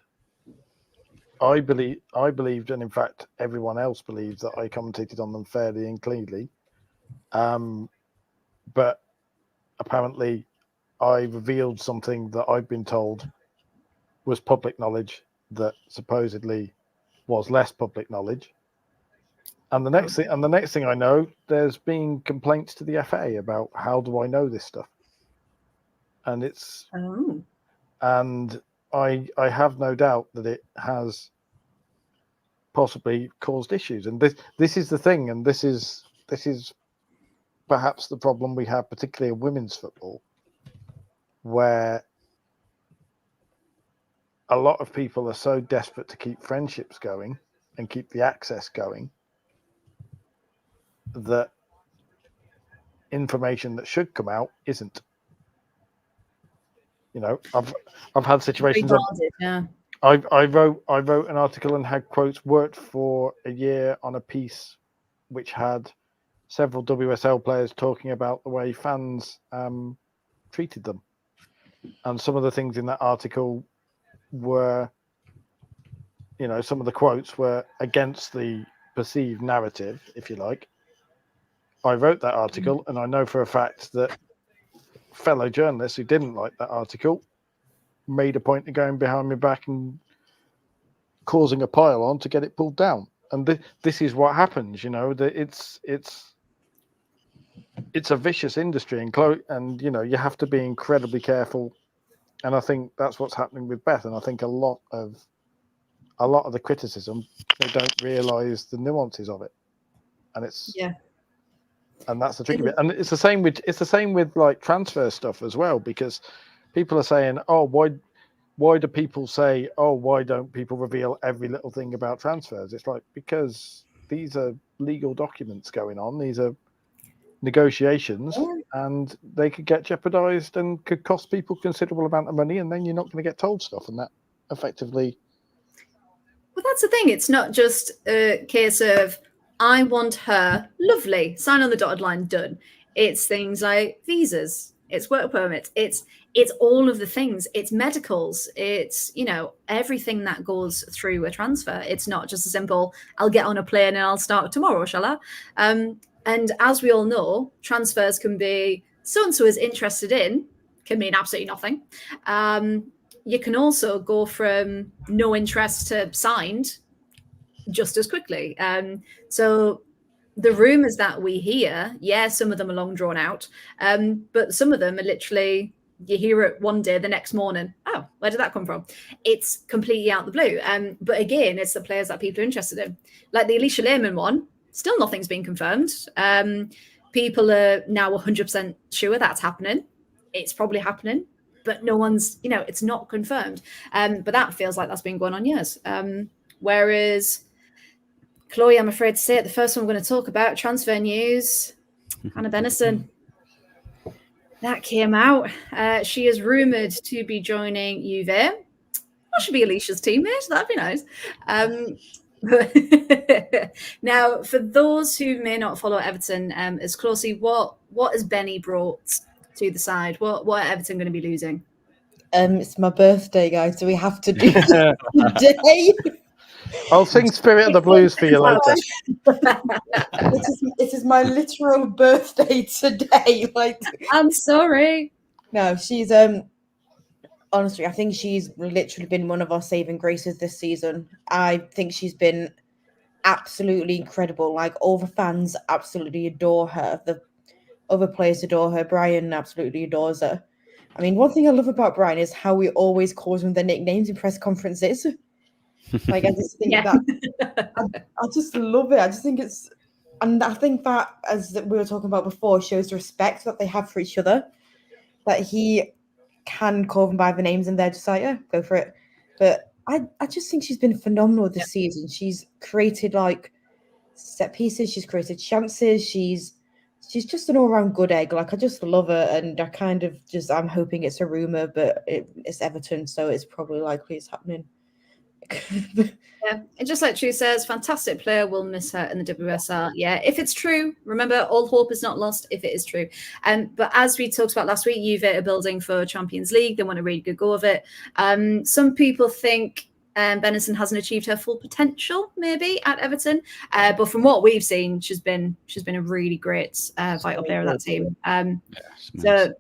I believed, and in fact, everyone else believed that I commentated on them fairly and cleanly. But apparently, I revealed something that I've been told was public knowledge that supposedly was less public knowledge. And the next thing I know, there's been complaints to the FA about how do I know this stuff, and and I have no doubt that it has possibly caused issues. And this is the thing, and this is perhaps the problem we have, particularly in women's football, where a lot of people are so desperate to keep friendships going and keep the access going that information that should come out isn't. You know, I've had situations. I wrote an article and had quotes, worked for a year on a piece which had several WSL players talking about the way fans treated them, and some of the things in that article were, you know, some of the quotes were against the perceived narrative, if you like. I wrote that article, and I know for a fact that fellow journalists who didn't like that article made a point of going behind my back and causing a pile on to get it pulled down. And this is what happens, you know. It's a vicious industry, and you know, you have to be incredibly careful. And I think that's what's happening with Beth. And I think a lot of the criticism, they don't realise the nuances of it, and and that's the tricky bit. And it's the same with like transfer stuff as well, because people are saying, oh, why do people say, oh, why don't people reveal every little thing about transfers? It's like, because these are legal documents going on. These are negotiations, and they could get jeopardized and could cost people considerable amount of money, and then you're not going to get told stuff, and that effectively. Well, that's the thing. It's not just a case of I want her, lovely, sign on the dotted line, done. It's things like visas, it's work permits, it's all of the things, it's medicals, it's, you know, everything that goes through a transfer. It's not just a simple, I'll get on a plane and I'll start tomorrow, shall I? And as we all know, transfers can be so-and-so is interested in, can mean absolutely nothing. You can also go from no interest to signed just as quickly. So the rumours that we hear, some of them are long drawn out, but some of them are literally, you hear it one day, the next morning, oh, where did that come from? It's completely out the blue. But again, it's the players that people are interested in. Like the Alicia Lehman one, still nothing's been confirmed. People are now 100% sure that's happening. It's probably happening, but no one's, you know, it's not confirmed. But that feels like that's been going on years. Whereas Chloe, I'm afraid to say it, the first one we're going to talk about, transfer news, Hannah Benison. That came out. She is rumoured to be joining Juve. That should be Alicia's teammate. That'd be nice. Now, for those who may not follow Everton as closely, what has Benny brought to the side? What are Everton going to be losing? It's my birthday, guys, so we have to do it today. I'll sing Spirit of the Blues for you later. It is my literal birthday today. Like, I'm sorry. No, she's honestly, I think she's literally been one of our saving graces this season. I think she's been absolutely incredible. Like, all the fans absolutely adore her. The other players adore her. Brian absolutely adores her. I mean, one thing I love about Brian is how we always calls them their nicknames in press conferences. Like, I just think that I just love it. I just think it's, and I think that, as we were talking about before, shows the respect that they have for each other. That he can call them by the names and they're just like, yeah, go for it. But I just think she's been phenomenal this season. She's created like set pieces, she's created chances, she's just an all-round good egg. Like, I just love her, and I kind of just, I'm hoping it's a rumour, but it's Everton, so it's probably likely it's happening. Yeah, and just like True says, fantastic player. We'll miss her in the WSL. Yeah, if it's true, remember, all hope is not lost if it is true. But as we talked about last week, Juve are building for Champions League. They want a really good go of it. Some people think Benison hasn't achieved her full potential, maybe at Everton. But from what we've seen, she's been a really great vital player of that team. So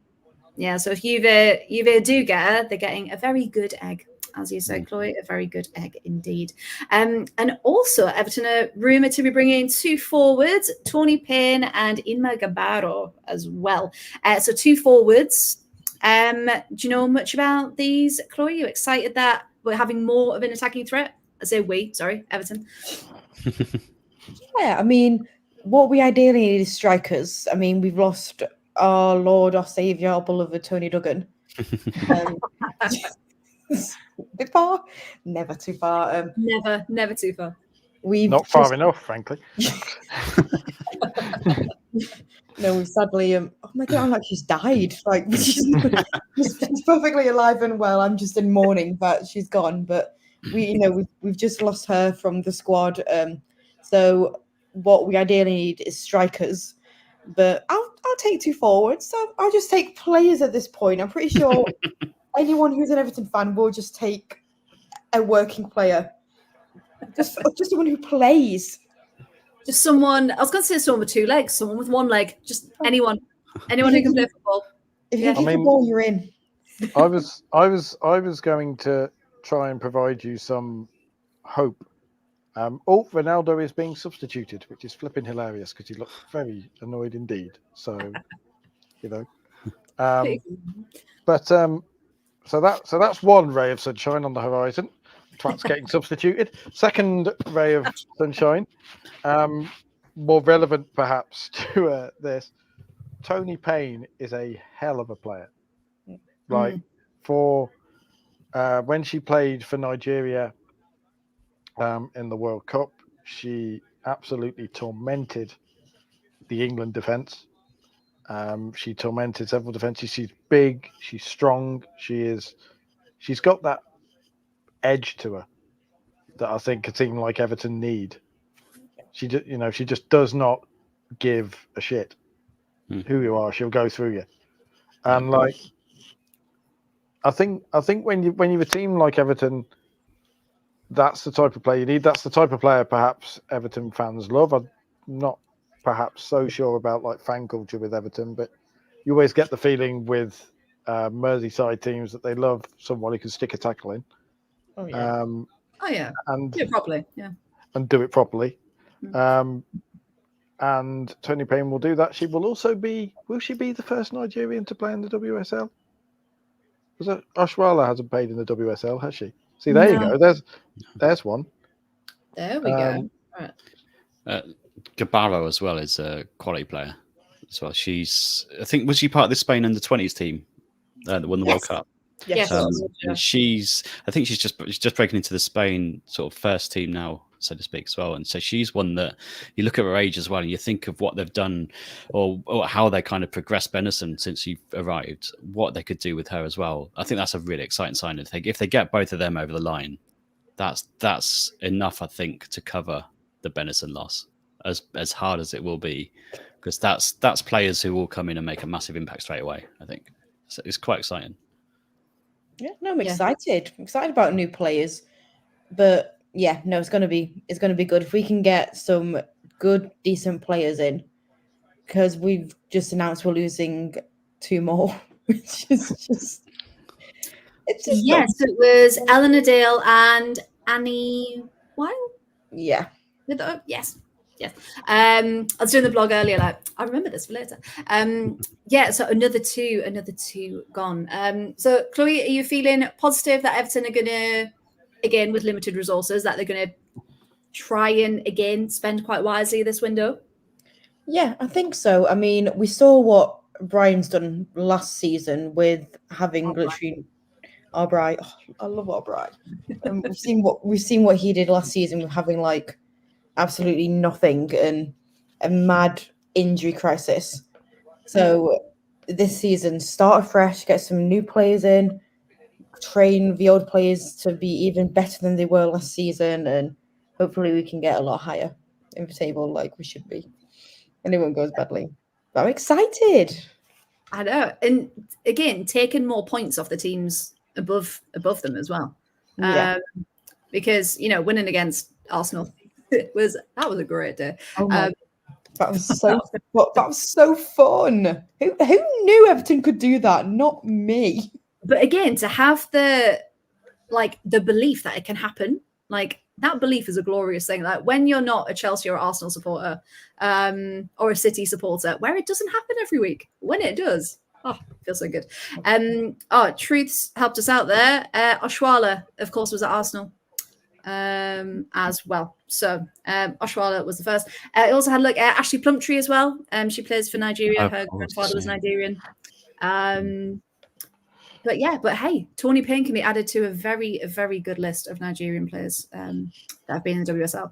if Juve do get her, they're getting a very good egg. As you said, Chloe, a very good egg indeed. And also, Everton are rumoured to be bringing in 2 forwards, Tony Payne and Inma Gabaro as well. So 2 forwards. Do you know much about these, Chloe? Are you excited that we're having more of an attacking threat? I say Everton. Yeah, I mean, what we ideally need is strikers. I mean, we've lost our Lord, our Saviour, our beloved Tony Duggan. A bit far, never too far. Never too far. We've not far enough, frankly. No, we've sadly. Oh my god, I'm like, she's died. Like, she's perfectly alive and well. I'm just in mourning that she's gone. But we've just lost her from the squad. So what we ideally need is strikers. But I'll take 2 forwards. So I'll just take players at this point. I'm pretty sure anyone who's an Everton fan will just take a working player. Just someone who plays. Just someone, I was going to say someone with 2 legs, someone with 1 leg, just anyone who can play football. If you kick the ball, you're in. I was going to try and provide you some hope. Ronaldo is being substituted, which is flipping hilarious because he looked very annoyed indeed. So, so that's one ray of sunshine on the horizon. Twat's getting substituted. Second ray of sunshine, more relevant perhaps to this. Tony Payne is a hell of a player. Like, for when she played for Nigeria in the World Cup, she absolutely tormented the England defence. She tormented several defences. She's big, she's strong, she's got that edge to her that I think a team like Everton need. She just does not give a shit who you are. She'll go through you. And like, I think when you're a team like Everton, that's the type of player you need. That's the type of player perhaps Everton fans love. I'm not perhaps so sure about like fan culture with Everton, but you always get the feeling with Merseyside teams that they love someone who can stick a tackle in. Oh yeah. And do it properly. Yeah. And do it properly. And Tony Payne will do that. She will also will she be the first Nigerian to play in the WSL? Was it Oshwala hasn't played in the WSL, has she? See, there you go. There's one. There we go. All right. Gabaro as well is a quality player as well. I think, was she part of the Spain under-20s team that won the World Cup? Yes. And she's just breaking into the Spain sort of first team now, so to speak, as well. And so she's one that you look at her age as well, and you think of what they've done or how they kind of progressed Benison since she arrived, what they could do with her as well. I think that's a really exciting sign. If they get both of them over the line, that's enough, I think, to cover the Benison loss, as hard as it will be, because that's players who will come in and make a massive impact straight away. I think so it's quite exciting. Yeah, no, I'm excited. I'm excited about new players, but yeah, no, it's gonna be good if we can get some good, decent players in, because we've just announced we're losing 2 more, which is just It's just Yes, it was Eleanor Dale and Annie Wild. yeah. Yes. I was doing the blog earlier. Like, I remember this for later. Yeah. So another two gone. So Chloe, are you feeling positive that Everton are gonna, again with limited resources, that they're gonna try and again spend quite wisely this window? Yeah, I think so. I mean, we saw what Brian's done last season with having literally Albright. Oh, I love Albright. We've seen what he did last season with having like absolutely nothing and a mad injury crisis. So this season, start afresh, get some new players in, train the old players to be even better than they were last season, and hopefully we can get a lot higher in the table like we should be. And it won't go as badly. But I'm excited. I know, and again, taking more points off the teams above them as well. Yeah. Because winning against Arsenal was a great day. Oh my, that was so fun. Who knew Everton could do that? Not me. But again, to have the belief that it can happen, like that belief is a glorious thing. Like when you're not a Chelsea or Arsenal supporter, or a City supporter, where it doesn't happen every week, when it does, it feels so good. Truths helped us out there. Oshwala, of course, was at Arsenal as well. So Oshwala was the first. It also had Ashley Plumtree as well. She plays for Nigeria. Her grandfather was Nigerian. But hey, Tony Payne can be added to a very, very good list of Nigerian players that have been in the WSL.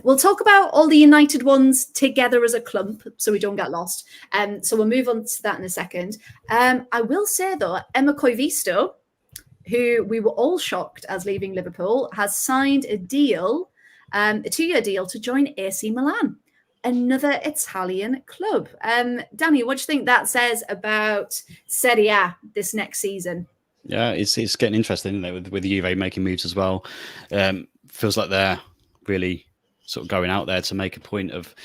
We'll talk about all the United ones together as a clump so we don't get lost. So we'll move on to that in a second. I will say, though, Emma Koivisto, who we were all shocked as leaving Liverpool, has signed a deal, a 2-year deal to join AC Milan, another Italian club. Danny, what do you think that says about Serie A this next season? Yeah, it's getting interesting, isn't it, with Juve making moves as well. Feels like they're really sort of going out there to make a point of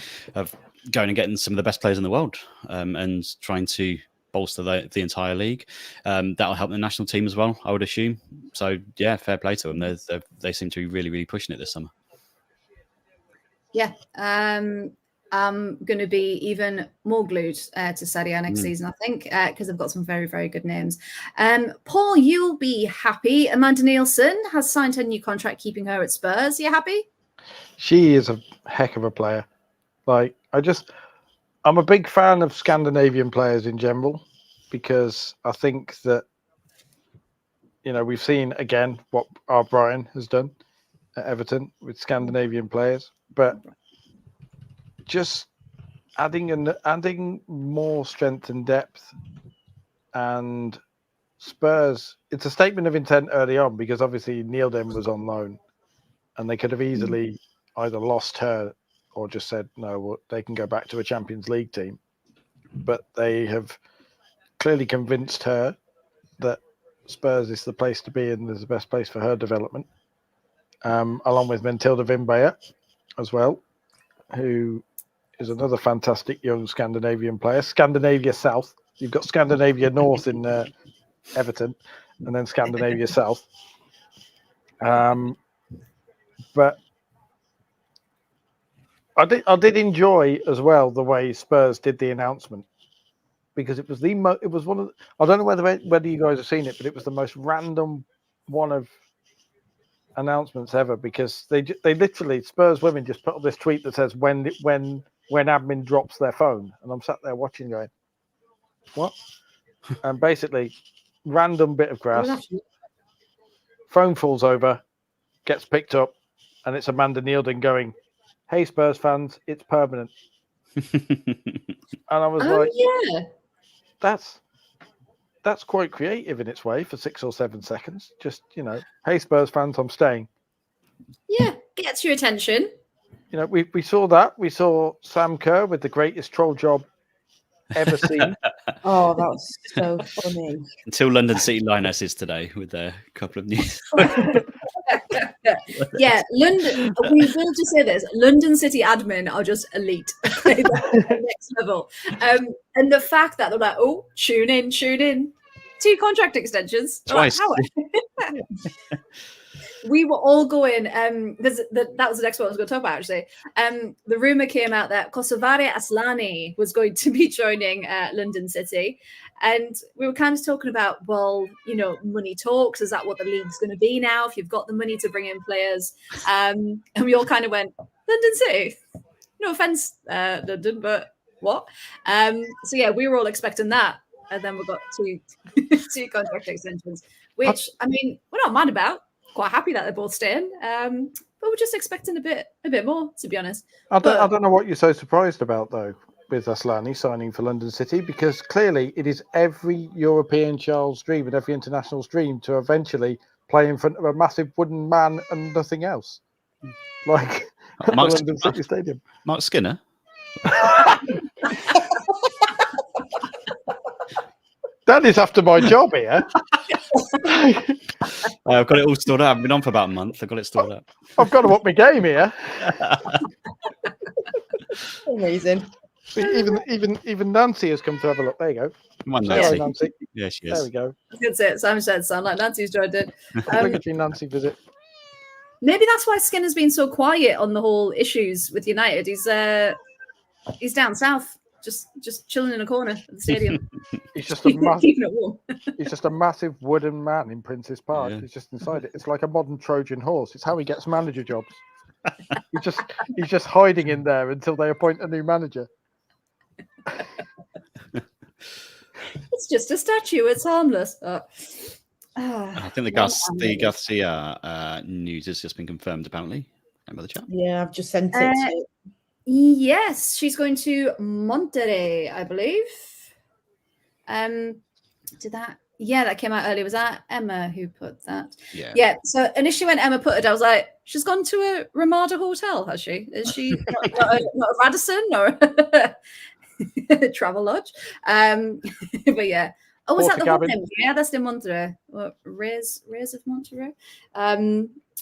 going and getting some of the best players in the world, and trying to bolster the entire league. That'll help the national team as well, I would assume. So yeah, fair play to them. They seem to be really, really pushing it this summer. Yeah, I'm going to be even more glued to Serie A next season, I think, because I've got some very, very good names. Paul, you'll be happy. Amanda Nielsen has signed her new contract, keeping her at Spurs. Are you happy? She is a heck of a player. I'm a big fan of Scandinavian players in general, because I think that, we've seen again what our Brian has done at Everton with Scandinavian players, but just adding more strength and depth. And Spurs, it's a statement of intent early on, because obviously Nielsen was on loan and they could have easily either lost her or just said, no, they can go back to a Champions League team. But they have clearly convinced her that Spurs is the place to be and is the best place for her development, along with Matilda Wimbeyer as well, who is another fantastic young Scandinavian player. Scandinavia South. You've got Scandinavia North in Everton, and then Scandinavia South. But I did enjoy as well the way Spurs did the announcement, because it was one of I don't know whether you guys have seen it, but it was the most random one of announcements ever, because they literally, Spurs women just put up this tweet that says when admin drops their phone, and I'm sat there watching going, what? And basically, random bit of grass, phone falls over, gets picked up, and it's Amanda Nielsen going, hey Spurs fans, it's permanent. And I was yeah, that's quite creative in its way for 6 or 7 seconds. Just, hey Spurs fans, I'm staying. Yeah, gets your attention. We saw that. We saw Sam Kerr with the greatest troll job ever seen. Oh, that was so funny. Until London City Lionesses today with a couple of news. Yeah, London. We will just say this: London City admin are just elite, next level. And the fact that they're like, "Oh, tune in," 2 contract extensions. Twice. We were all going. That was the next one I was going to talk about, actually. The rumor came out that Kosovare Aslani was going to be joining London City. And we were kind of talking about, well, money talks. Is that what the league's going to be now? If you've got the money to bring in players. And we all kind of went, London City. No offense, London, but what? So, yeah, we were all expecting that. And then we got 2 contract extensions, which, I mean, we're not mad about. Quite happy that they're both staying, but we're just expecting a bit more, to be honest. I don't know what you're so surprised about, though, with Aslani signing for London City, because clearly it is every European child's dream and every international dream to eventually play in front of a massive wooden man and nothing else, like at the London City Stadium. Mark Skinner. That is after my job here. I've got it all stored up. I've been on for about a month. I've got it stored up. I've got to up my game here. Amazing. Even Nancy has come to have a look. There you go. Come on, Sorry, Nancy. Nancy. Yeah, she is. There we go. That's it. Sam said, sound like Nancy's joined it. Obligatory Nancy visit. Maybe that's why Skinner's been so quiet on the whole issues with United. He's down south, just chilling in a corner of the stadium. He's just a massive. Keeping it warm. He's just a massive wooden man in Prince's Park. Yeah. He's just inside it. It's like a modern Trojan horse. It's how he gets manager jobs. He's just hiding in there until they appoint a new manager. It's just a statue. It's harmless. I think the Garcia news has just been confirmed, apparently. Remember the chat? Yeah, I've just sent it. To Yes, she's going to Monterrey, I believe. That came out earlier. Was that Emma who put that? Yeah. So initially when Emma put it, I was like, she's gone to a Ramada hotel, has she? Is she not a Radisson or a Travel Lodge? But yeah. Oh, was that the whole name? Yeah, that's in Monterrey. Reyes of Monterrey.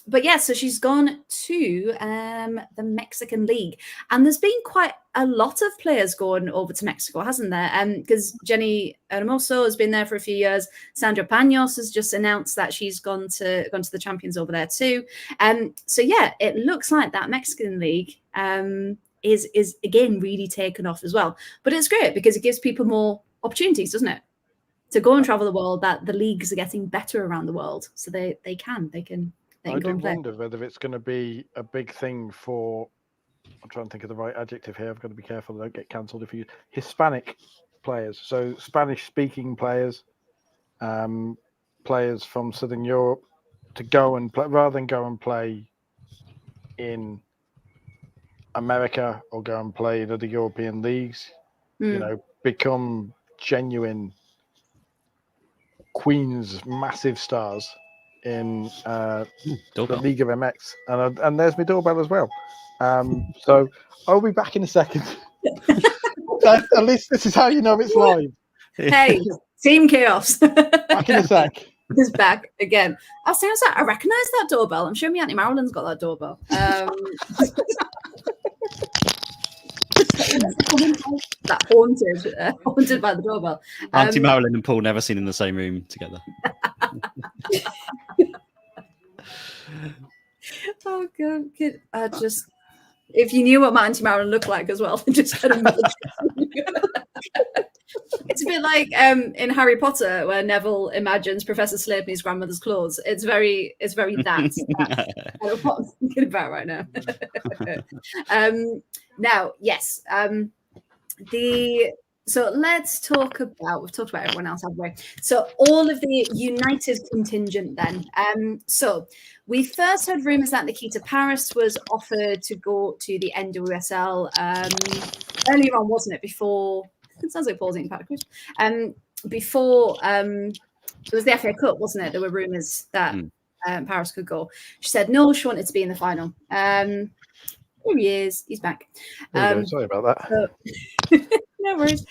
But yeah, so she's gone to the Mexican League. And there's been quite a lot of players going over to Mexico, hasn't there? Because Jenny Hermoso has been there for a few years. Sandra Panos has just announced that she's gone to the Champions over there too. So yeah, it looks like that Mexican League is again really taken off as well. But it's great because it gives people more opportunities, doesn't it? To go and travel the world, that the leagues are getting better around the world. So they can I go and play. wonder whether it's going to be a big thing for, I'm trying to think of the right adjective here. I've got to be careful I don't get cancelled if you Hispanic players. So Spanish speaking players, players from Southern Europe to go and play, rather than go and play in America or go and play in other European leagues, become genuine Queen's massive stars in the League of MX, and there's my doorbell as well. So I'll be back in a second. At least this is how you know it's live. Hey, Team Chaos. Back in a sec. Is back again. I recognise that doorbell. I'm sure my Auntie Marilyn's got that doorbell. That haunted by the doorbell. Auntie Marilyn and Paul never seen in the same room together. Oh god, if you knew what my Auntie Marilyn looked like as well, just kind of it's a bit like in Harry Potter where Neville imagines Professor Snape in his grandmother's clothes. It's very That's what I'm thinking about right now. Now, yes. So let's talk about, we've talked about everyone else, haven't we? So all of the United contingent then. So we first heard rumours that Nikita Paris was offered to go to the NWSL earlier on, wasn't it? Before, it sounds like Paul's eating pat of crisp. Before it was the FA Cup, wasn't it? There were rumours that Paris could go. She said no, she wanted to be in the final. Here he is, he's back. Sorry about that. No worries.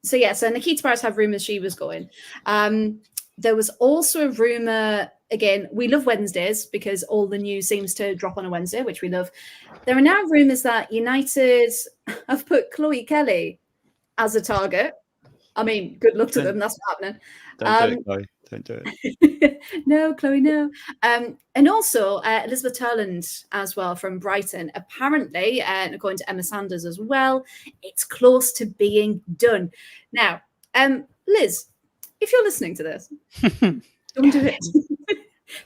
So Nikita Paris had rumours she was going. There was also a rumour, again, we love Wednesdays because all the news seems to drop on a Wednesday, which we love. There are now rumours that United have put Chloe Kelly as a target. I mean, good luck to them. That's not happening. Don't do it, Chloe. Don't do it. No, Chloe, no. And also Elizabeth Turland as well from Brighton. Apparently, and according to Emma Sanders as well, it's close to being done. Now, Liz, if you're listening to this, don't do it.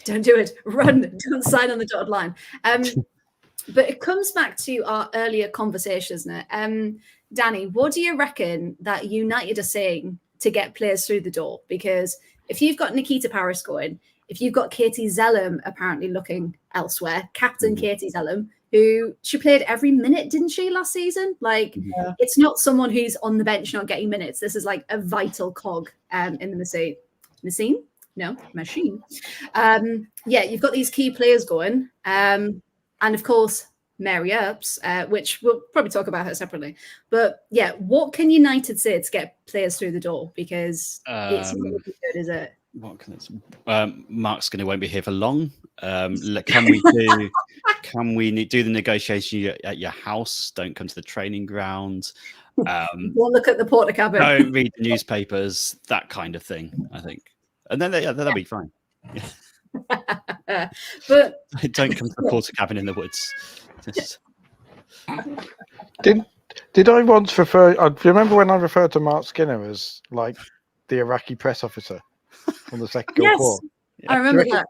Don't do it. Run. Don't sign on the dotted line. But it comes back to our earlier conversation, isn't it? Danny, what do you reckon that United are saying to get players through the door? Because if you've got Nikita Paris going, if you've got Katie Zellum apparently looking elsewhere, Captain Katie Zellum, who she played every minute, didn't she, last season? Like, it's not someone who's on the bench not getting minutes. This is like a vital cog in the machine. No, machine. Yeah, you've got these key players going. And of course, Mary Earps, which we'll probably talk about her separately. But yeah, what can United say to get players through the door? Because it's not looking good, is it? What can Mark Skinner won't be here for long. Can we do the negotiation at your house? Don't come to the training ground. Don't look at the porta cabin. Don't read the newspapers. That kind of thing, I think. And then that'll be fine. Yeah. But don't come to the porta cabin in the woods. Just... Did I once refer? Do you remember when I referred to Mark Skinner as like the Iraqi press officer on the Second Gulf War? I remember that.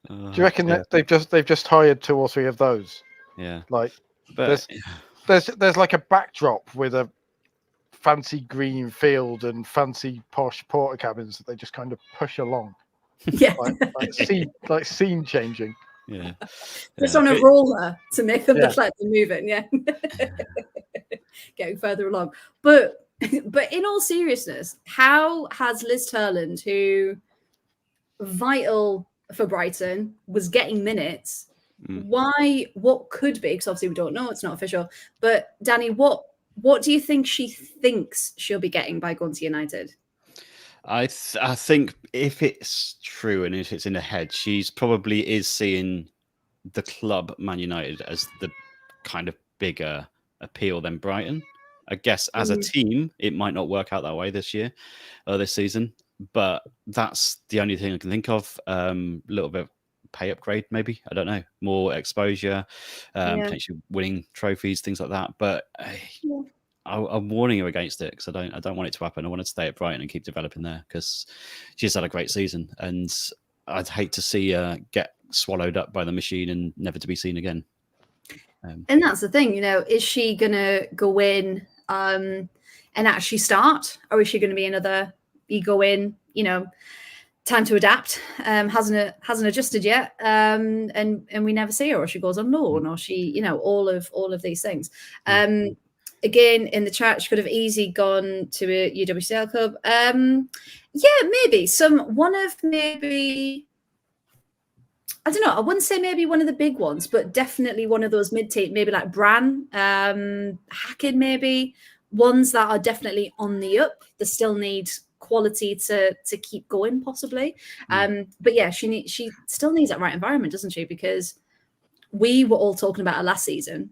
Do you reckon that they've just hired 2 or 3 of those? Yeah. Like, but there's like a backdrop with a fancy green field and fancy posh porta cabins that they just kind of push along. Yeah. like scene changing. Yeah. Just on a roller to make them look like they're moving. Yeah. Getting further along. But in all seriousness, how has Liz Turland, who vital for Brighton, was getting minutes, what could be, because obviously we don't know, it's not official, but Danny, what do you think she thinks she'll be getting by going to United? I think if it's true and if it's in her head, she's probably is seeing the club Man United as the kind of bigger appeal than Brighton. I guess as a team, it might not work out that way this year or this season, but that's the only thing I can think of. A little bit of pay upgrade, maybe. I don't know. More exposure, potentially winning trophies, things like that. But I'm warning you against it because I don't want it to happen. I want to stay at Brighton and keep developing there because she's had a great season, and I'd hate to see her get swallowed up by the machine and never to be seen again. And that's the thing, is she gonna go in and actually start, or is she going to be another? You go in, time to adapt. Hasn't adjusted yet, and we never see her, or she goes on loan, or she, all of these things. Again, in the chat, she could have easily gone to a WSL club. Maybe I don't know. I wouldn't say maybe one of the big ones, but definitely one of those mid-tier, maybe like Bran, Hacken, maybe ones that are definitely on the up. They still need quality to keep going, possibly. But yeah, she still needs that right environment, doesn't she? Because we were all talking about her last season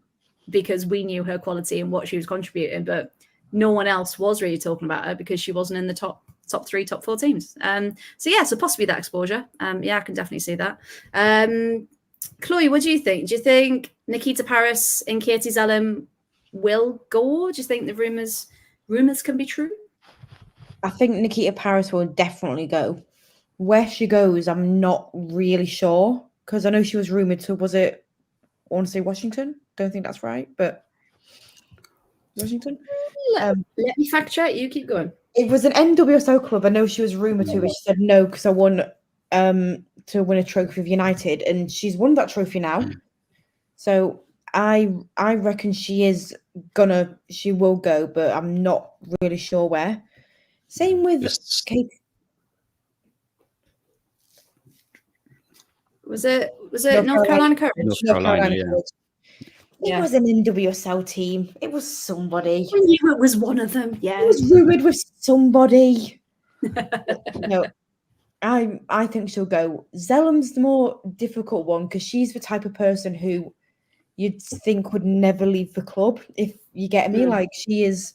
because we knew her quality and what she was contributing, but no one else was really talking about her because she wasn't in the top 3, top 4 teams. So possibly that exposure. I can definitely see that. Chloe, what do you think? Do you think Nikita Paris and Katie Zellum will go? Do you think the rumors can be true? I think Nikita Paris will definitely go. Where she goes, I'm not really sure because I know she was rumored to. Was it? I want to say Washington. Don't think that's right, but Washington. Let me fact check. You keep going. It was an NWSL club. I know she was rumoured to, but she said no because I won to win a trophy of United, and she's won that trophy now. So I reckon she will go, but I'm not really sure where. Same with Kate. Was it North Carolina Courage? North Carolina, yeah. It was an NWSL team. It was somebody. I knew it was one of them. Yeah. It was rumoured with somebody. No, I think she'll go. Zellum's the more difficult one because she's the type of person who you'd think would never leave the club. If you get me, like she's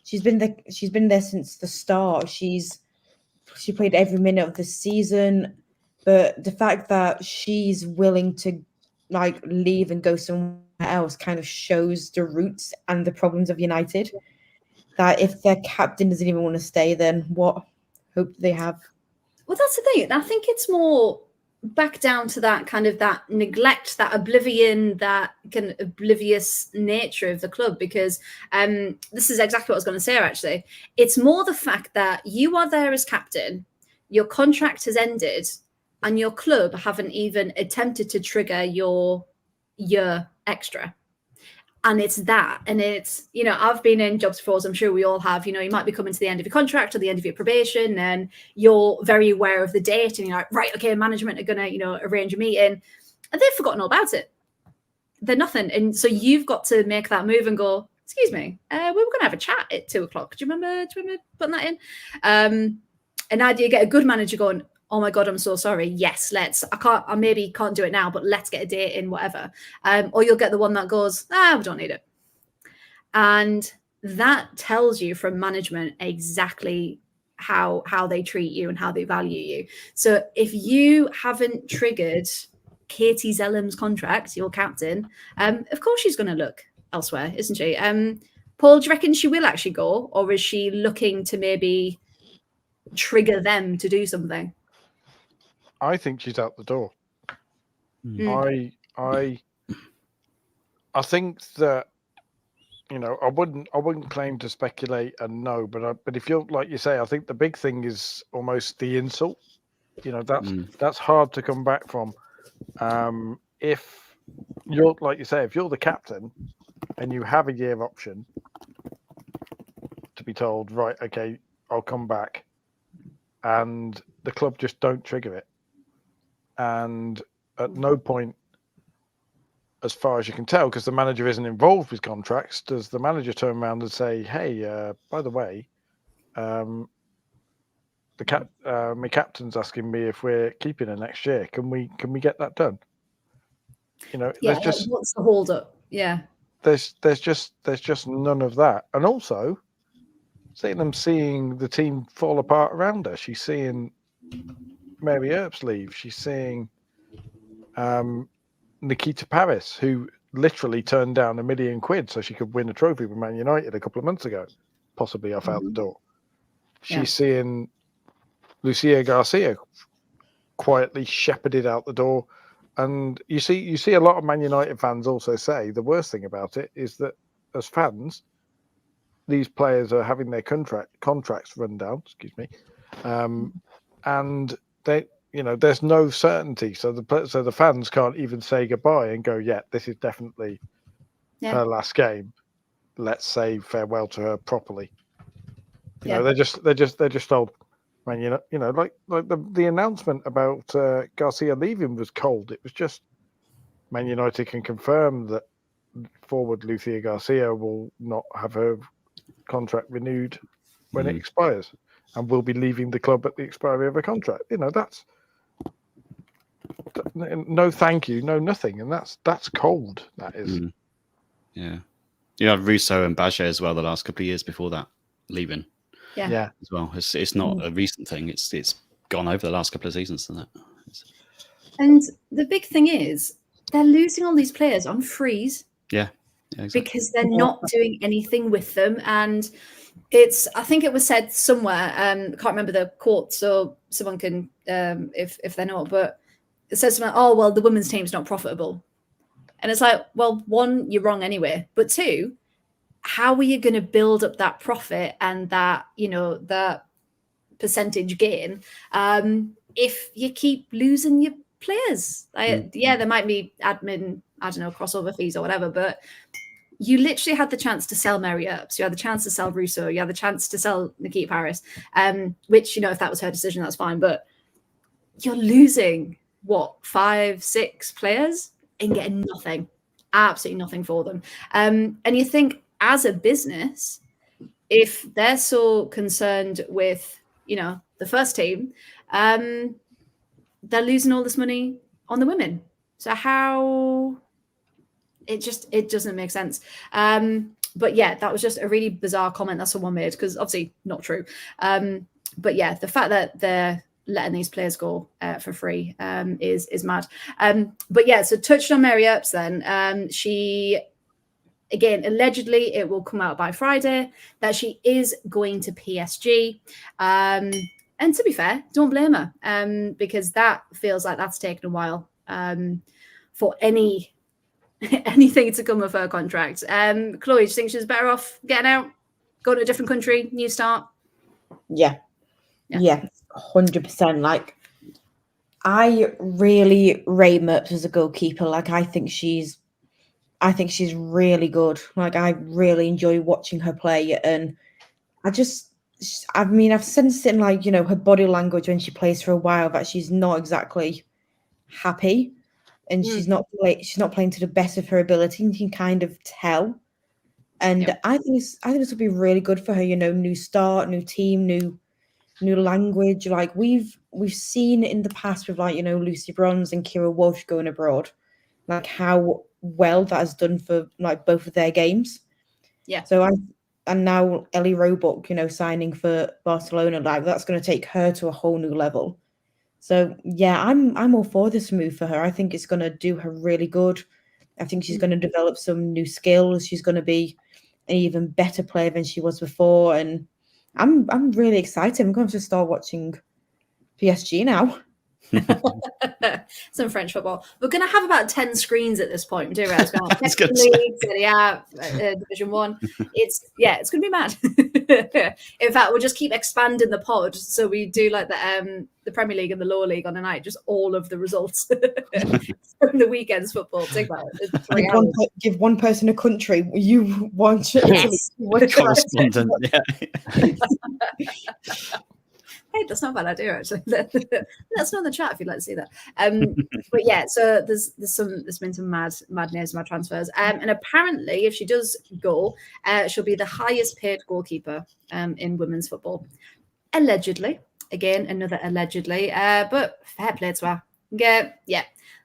she's been there since the start. She played every minute of the season, but the fact that she's willing to like leave and go somewhere else kind of shows the roots and the problems of United. That if their captain doesn't even want to stay, then what hope do they have? Well, that's the thing. I think it's more back down to that kind of that neglect, that oblivion, that kind of oblivious nature of the club, because this is exactly what I was going to say, actually. It's more the fact that you are there as captain, your contract has ended, and your club haven't even attempted to trigger your year extra. And it's that. And it's, you know, I've been in jobs before, as I'm sure we all have. You know, you might be coming to the end of your contract or the end of your probation, and you're very aware of the date, and you're like, right, okay, management are going to, you know, arrange a meeting. And they've forgotten all about it. They're nothing. And so you've got to make that move and go, excuse me, we were going to have a chat at 2:00. Do you remember putting that in? And now do you get a good manager going, oh my God, I'm so sorry. Yes, I maybe can't do it now, but let's get a date in, whatever. Or you'll get the one that goes, we don't need it. And that tells you from management exactly how they treat you and how they value you. So if you haven't triggered Katie Zellem's contract, your captain, of course she's going to look elsewhere, isn't she? Paul, do you reckon she will actually go, or is she looking to maybe trigger them to do something? I think she's out the door. Mm. I think that, you know, I wouldn't claim to speculate and know, but if you're like you say, I think the big thing is almost the insult. You know, that's hard to come back from. If you're like you say, if you're the captain and you have a year option to be told, right, okay, I'll come back, and the club just don't trigger it. And at no point, as far as you can tell, because the manager isn't involved with contracts, does the manager turn around and say, hey, by the way, my captain's asking me if we're keeping her next year. Can we get that done? You know, yeah, what's the hold up? Yeah. There's just none of that. And also seeing the team fall apart around her. She's seeing Mary Earps leave. She's seeing Nikita Paris, who literally turned down £1 million so she could win a trophy with Man United a couple of months ago, possibly off out the door. She's seeing Lucia Garcia quietly shepherded out the door. And you see a lot of Man United fans also say the worst thing about it is that as fans, these players are having their contracts run down, and they, you know, there's no certainty, so the fans can't even say goodbye and go, yeah, this is definitely her last game. Let's say farewell to her properly. You know, they're just told, man, you know, like the announcement about Garcia leaving was cold. It was just, Man United can confirm that forward Lucia Garcia will not have her contract renewed when it expires, and will be leaving the club at the expiry of a contract. You know, that's no thank you, no nothing, and that's cold. That is. Yeah. You had Russo and Baget as well the last couple of years before that leaving. Yeah. As well. It's not a recent thing. It's gone over the last couple of seasons, isn't it? And the big thing is they're losing all these players on freeze. Yeah. Exactly. Because they're not doing anything with them. And I think it was said somewhere, I can't remember the quote, so someone can, if they know it, but it says something, oh, well, the women's team's not profitable. And it's like, well, one, you're wrong anyway. But two, how are you going to build up that profit and that, you know, that percentage gain if you keep losing your players? Yeah, there might be admin, I don't know, crossover fees or whatever, but you literally had the chance to sell Mary Earps. You had the chance to sell Russo. You had the chance to sell Nikita Paris, which, you know, if that was her decision, that's fine. But you're losing, 5, 6 players and getting nothing, absolutely nothing for them. And you think, as a business, if they're so concerned with, you know, the first team, they're losing all this money on the women. So how... It doesn't make sense. But yeah, that was just a really bizarre comment that someone made, because obviously not true. But yeah, the fact that they're letting these players go for free is mad. But yeah, so touched on Mary Earps then. She, again, allegedly it will come out by Friday that she is going to PSG. And to be fair, don't blame her, because that feels like that's taken a while for anything to come of her contract. Chloe, do you think she's better off getting out, going to a different country, new start? Yeah, 100%. Like, I really rate Merps as a goalkeeper. Like, I think she's really good. Like, I really enjoy watching her play, and I've sensed it in, like, you know, her body language when she plays for a while that she's not exactly happy, and she's not playing to the best of her ability, and you can kind of tell. And I think this will be really good for her. You know, new start, new team, new language. Like, we've seen in the past with, like, you know, Lucy Bronze and Kira Walsh going abroad, like how well that has done for, like, both of their games. Yeah. So and now Ellie Roebuck, you know, signing for Barcelona, like, that's going to take her to a whole new level. So yeah, I'm all for this move for her. I think it's going to do her really good. I think she's going to develop some new skills. She's going to be an even better player than she was before, and I'm really excited. I'm going to start watching PSG now. Some French football. We're going to have about 10 screens at this point. Do it. Division 1. It's going to be mad. In fact, we'll just keep expanding the pod, so we do like the Premier League and the Lower League on a night, just all of the results from the weekend's football. Take that. Give one person a country. You want yes. Correspondent. Yeah. Hey, that's not a bad idea, actually. Let us know in the chat if you'd like to see that. But yeah, so there's been some mad names, mad transfers. And apparently, if she does go, she'll be the highest paid goalkeeper in women's football. Allegedly. Again, another allegedly. But fair play to her. Yeah.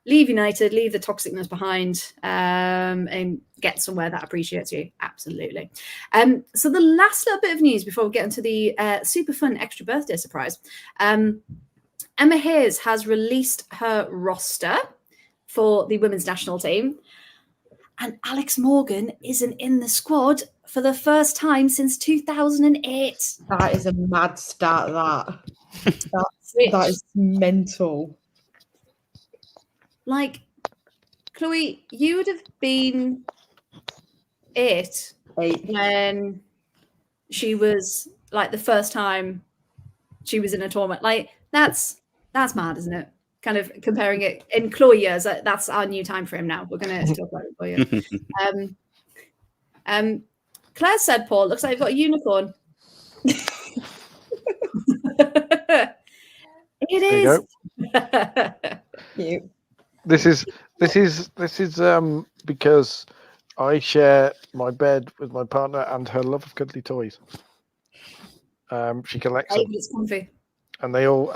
Leave United, leave the toxicness behind, and get somewhere that appreciates you. Absolutely. So the last little bit of news before we get into the super fun extra birthday surprise. Emma Hayes has released her roster for the women's national team. And Alex Morgan isn't in the squad for the first time since 2008. That is a mad start, that is mental. Like, Chloe, you would have been 8 when she was, like, the first time she was in a tournament. Like, that's mad, isn't it? Kind of comparing it in Chloe years. That's our new time frame now. We're going to talk about it for you. Claire said, Paul, looks like you've got a unicorn. It is. Cute. This is because I share my bed with my partner and her love of cuddly toys. She collects them. It's comfy. And they all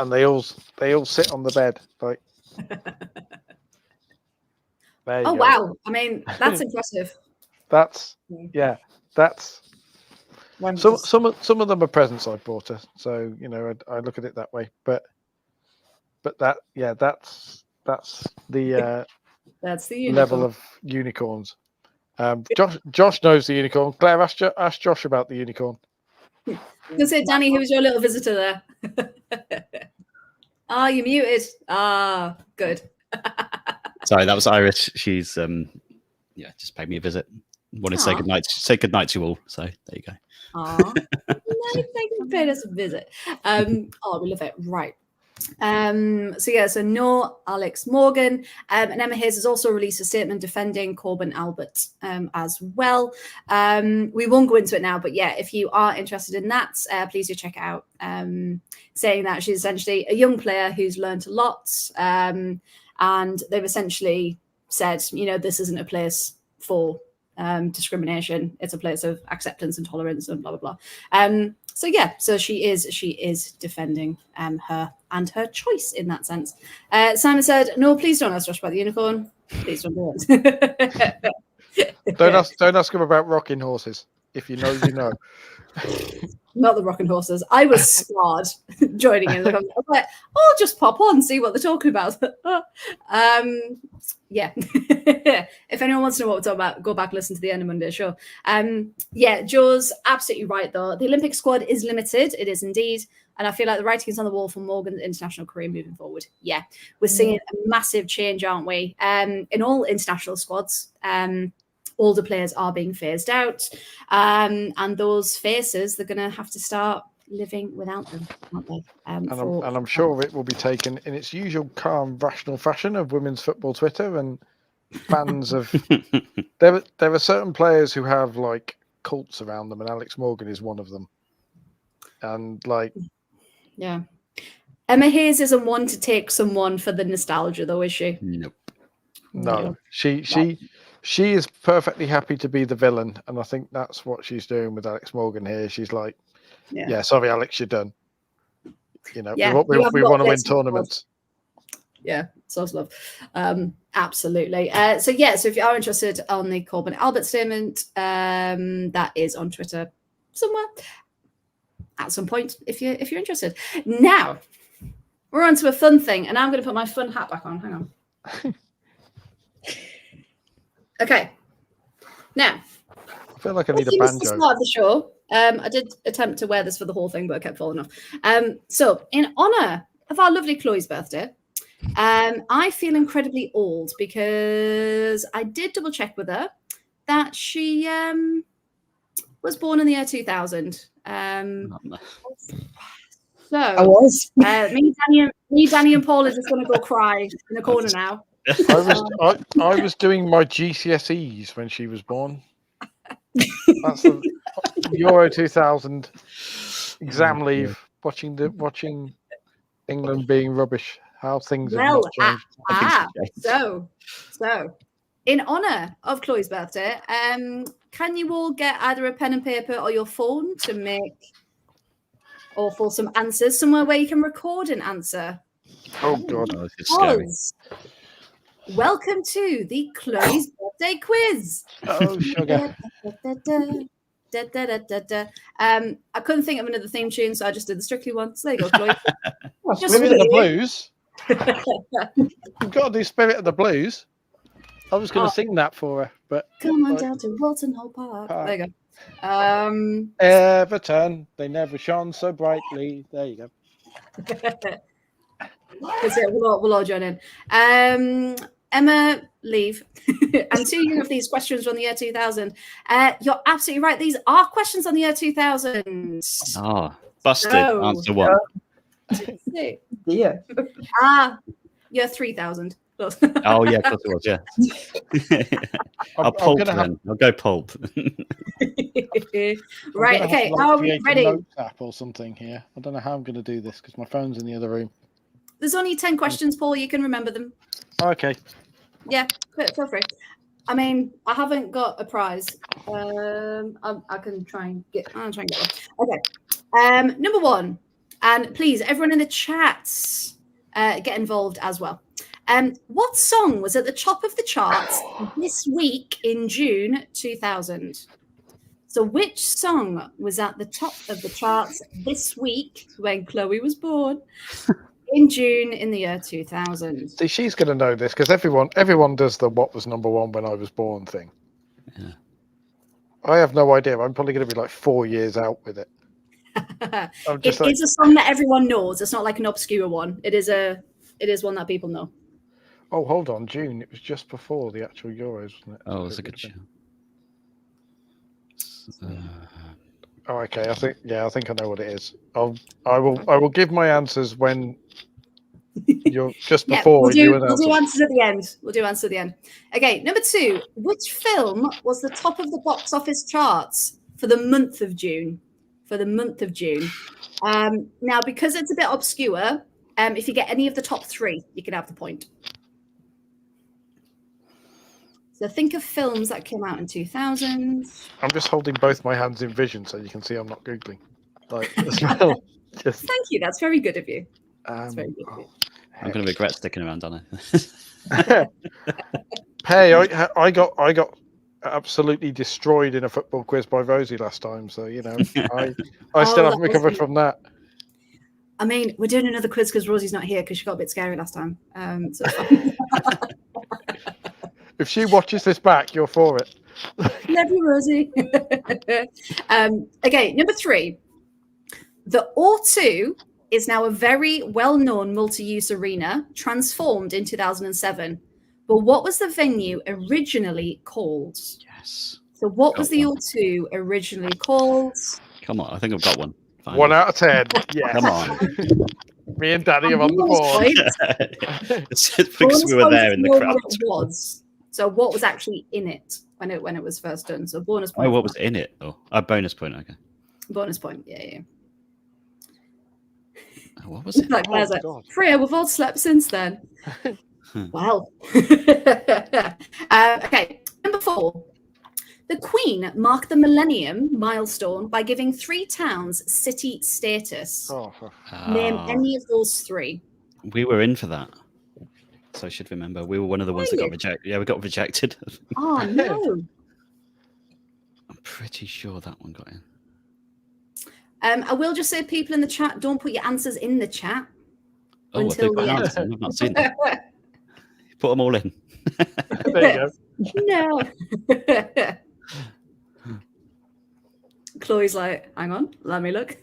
sit on the bed like. There you go. Wow! I mean, that's impressive. That's. Some of them are presents I bought her, so you know I look at it that way. But that's the that's the level of unicorns. Josh knows the unicorn. Claire, ask Josh about the unicorn. You say, Danny, who was your little visitor there? You muted. Good. Sorry, that was Iris. She's just paid me a visit. Wanted to say goodnight to you all. So there you go. Nice, thank you for paying us a visit. We love it. Right. So no Alex Morgan, and Emma Hayes has also released a statement defending Corbin Albert as well. We won't go into it now, but yeah, if you are interested in that, please do check it out. Saying that she's essentially a young player who's learned a lot, and they've essentially said, you know, this isn't a place for discrimination. It's a place of acceptance and tolerance and blah blah blah. So she is defending her and her choice in that sense. Simon said, "No, please don't ask Josh about the unicorn. Please don't do it." Don't ask him about rocking horses. If you know, you know. Not the rocking horses. I was scarred joining in. I was like, I'll just pop on, see what they're talking about. Yeah. If anyone wants to know what we're talking about, go back and listen to the end of Monday, sure. Yeah, Joe's absolutely right, though. The Olympic squad is limited. It is indeed. And I feel like the writing is on the wall for Morgan's international career moving forward. Yeah, we're seeing a massive change, aren't we? In all international squads, older players are being phased out. And those faces, they're going to have to start living without them, aren't they? And I'm sure it will be taken in its usual calm, rational fashion of women's football Twitter and fans of... There are certain players who have, like, cults around them, and Alex Morgan is one of them. And, like... Yeah. Emma Hayes isn't one to take someone for the nostalgia, though, is she? Nope. No. She is perfectly happy to be the villain, and I think that's what she's doing with Alex Morgan here. She's like, yeah sorry, Alex, you're done. You know, we want to win tournaments. Yeah, source love. Absolutely. So if you are interested on the Corbyn Albert statement, that is on Twitter somewhere at some point if you're interested. Now we're on to a fun thing, and I'm going to put my fun hat back on. Hang on. Okay. Now, I feel like I need a banjo. To start the show, I did attempt to wear this for the whole thing, but I kept falling off. So, in honor of our lovely Chloe's birthday, I feel incredibly old because I did double check with her that she was born in the year 2000. So I was. me, Danny, and Paul are just going to go cry in the corner now. I was doing my GCSEs when she was born. That's the Euro 2000 exam leave. Watching England being rubbish. How things have not changed. So in honor of Chloe's birthday, can you all get either a pen and paper or your phone to make or for some answers somewhere where you can record an answer? Oh God, it's scary. Welcome to the Chloe's birthday quiz. Oh sugar. I couldn't think of another theme tune, so I just did the Strictly one. So there you go, Chloe. Spirit of the Blues. You've got to do Spirit of the Blues. I was going to sing that for her, but come on down to Walton Hall Park. There you go. Everton, they never shone so brightly. There you go. That's it. We'll all join in. Emma, leave. And two of these questions from the year 2000. You're absolutely right. These are questions on the year 2000. Busted. Answer one. Yeah. Year 3000. Oh yeah, of course it was. Yeah. I'll pulp then. I'll go pulp. Right. Okay. Are we ready? Note app or something here. I don't know how I'm going to do this because my phone's in the other room. There's only 10 questions, Paul. You can remember them. Okay. Yeah, feel free. I mean, I haven't got a prize. I can try and get one. Okay. Number one, and please, everyone in the chats, get involved as well. What song was at the top of the charts this week in June 2000? So which song was at the top of the charts this week when Chloe was born? In June in the year 2000. See, she's going to know this because everyone does the what was number one when I was born thing. Yeah. I have no idea. I'm probably going to be like 4 years out with it. It is a song that everyone knows. It's not like an obscure one. It is one that people know. Oh, hold on, June. It was just before the actual Euros, wasn't it? Oh, that's a good show. Oh, okay. I think I know what it is. I will give my answers when you're just before. We'll do answers at the end. Okay, number two. Which film was the top of the box office charts for the month of June? Now, because it's a bit obscure, if you get any of the top three, you can have the point. So think of films that came out in 2000. I'm just holding both my hands in vision so you can see I'm not Googling. As well. Thank you. That's very good of you. That's very good of you. I'm going to regret sticking around, aren't I? Hey, I got absolutely destroyed in a football quiz by Rosie last time. So, I Oh, still that haven't recovered from that. I mean, we're doing another quiz because Rosie's not here because she got a bit scary last time. So it's fine. If she watches this back, you're for it. Love you, Rosie. Okay, number 3. The O2 is now a very well-known multi-use arena transformed in 2007. But what was the venue originally called? Yes. So what was Got the one. O2 originally called? Come on, I think I've got one. 1 out of 10. Yes. Come on. Me and Daddy are on the Bonus board. points. It's just because Bonus we were points there if in you the know crowd. what it was. So what was actually in it when it was first done? So bonus point. Oh, what was in it? Oh, a bonus point. Okay. Bonus point. Yeah. Oh, what was it? Like Claire's like, Freya, we've all slept since then. Well. Okay. Number 4. The Queen marked the millennium milestone by giving 3 towns city status. Oh, Name any of those 3. We were in for that. So I should remember. We were one of the ones that got rejected. Yeah, we got rejected. Oh, no. I'm pretty sure that one got in. I will just say, people in the chat, don't put your answers in the chat. Oh, until they've got the end. answers. I've not seen them. Put them all in. there you go. No. Chloe's like, hang on, let me look.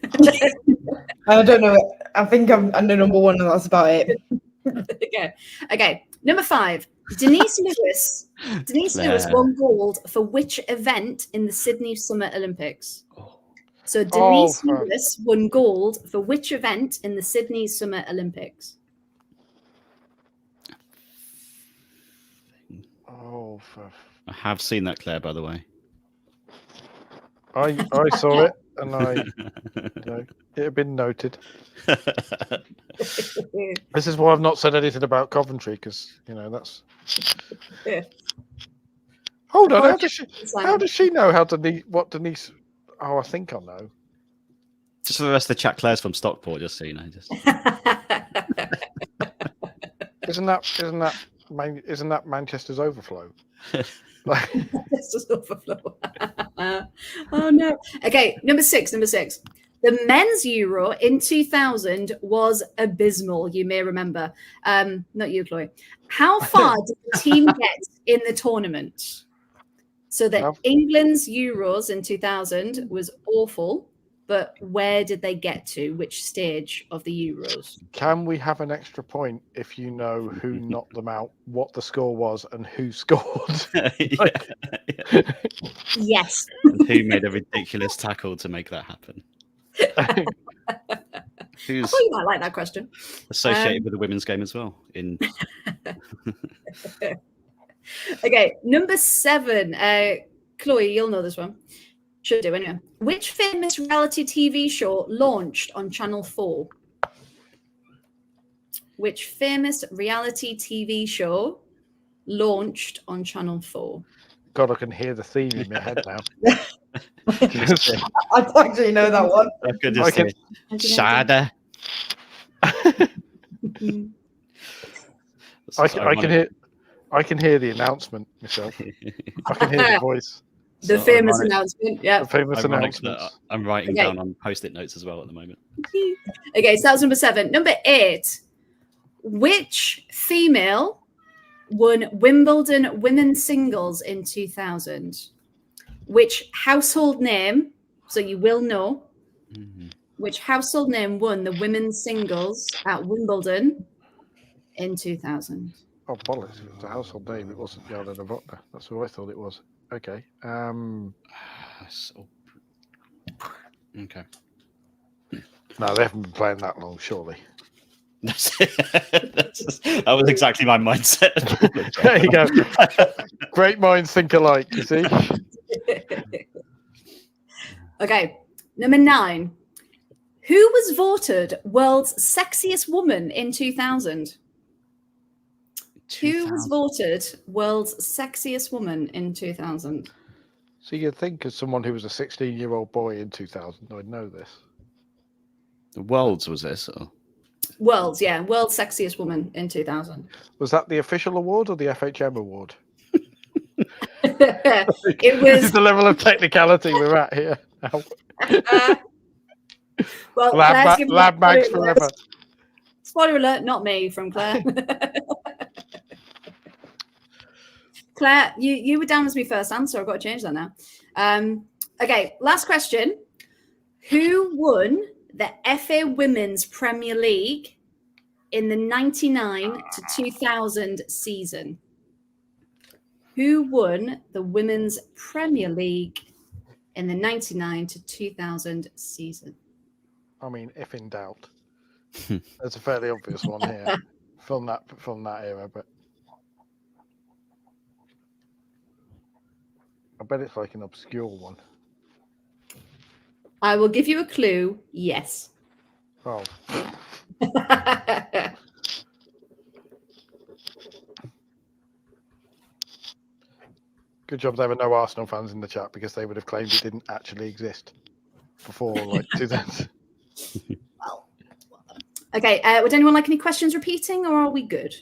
I don't know. I think I'm under number 1, and that's about it. Okay. Number 5. Denise Lewis won gold for which event in the Sydney Summer Olympics? So Denise Lewis won gold for which event in the Sydney Summer Olympics? I have seen that, Claire, by the way. I saw it, and it had been noted. This is why I've not said anything about Coventry, because that's. Yeah. Hold on, how does she know what Denise? Oh, I think I know. Just for the rest of the chat, Claire's from Stockport, just so you know. Just Isn't that Manchester's overflow? Manchester's overflow. Oh no. Okay, number 6. The men's Euro in 2000 was abysmal, you may remember. Not you, Chloe. How far did the team get in the tournament? So England's Euros in 2000 was awful, but where did they get to? Which stage of the Euros? Can we have an extra point if you know who knocked them out, what the score was, and who scored? Yes. And who made a ridiculous tackle to make that happen? Who's I thought you might like that question. Associated with the women's game as well. Okay, number 7. Chloe, you'll know this one. Should do anyway. Which famous reality TV show launched on Channel 4? Which famous reality TV show launched on Channel 4? God, I can hear the theme in my head now. I don't actually know that one. I could just say Shada. I can hear the announcement myself. I can hear the voice. The famous announcement, yeah. The famous announcement. I'm writing down on post-it notes as well at the moment. Okay, so that was number 7. Number 8. Which female won Wimbledon women's singles in 2000? Which household name, so you will know, which household name won the women's singles at Wimbledon in 2000? Oh, bollocks. It was a household name. It wasn't Jana Novotná. That's what I thought it was. Okay. Okay. No, they haven't been playing that long, surely. That was exactly my mindset. There you go. Great minds think alike, you see. Okay, number 9. Who was voted world's sexiest woman in 2000? Who was voted world's sexiest woman in 2000? So you'd think as someone who was a 16-year-old boy in 2000, I'd know this. The Worlds was this? Or? World's sexiest woman in 2000. Was that the official award or the FHM award? It This is was the level of technicality we're at here. well, Lab Claire's giving Mags spoiler forever. alert. Spoiler alert, not me from Claire. Claire, you were down as my first answer. I've got to change that now. Okay, last question. Who won the FA Women's Premier League in the 99 to 2000 season? Who won the Women's Premier League in the 99 to 2000 season? I mean, if in doubt, there's a fairly obvious one here from that era, but I bet it's like an obscure one. I will give you a clue. Yes. Oh, good job there were no Arsenal fans in the chat because they would have claimed it didn't actually exist before like 2000. Okay. Would anyone like any questions repeating, or are we good?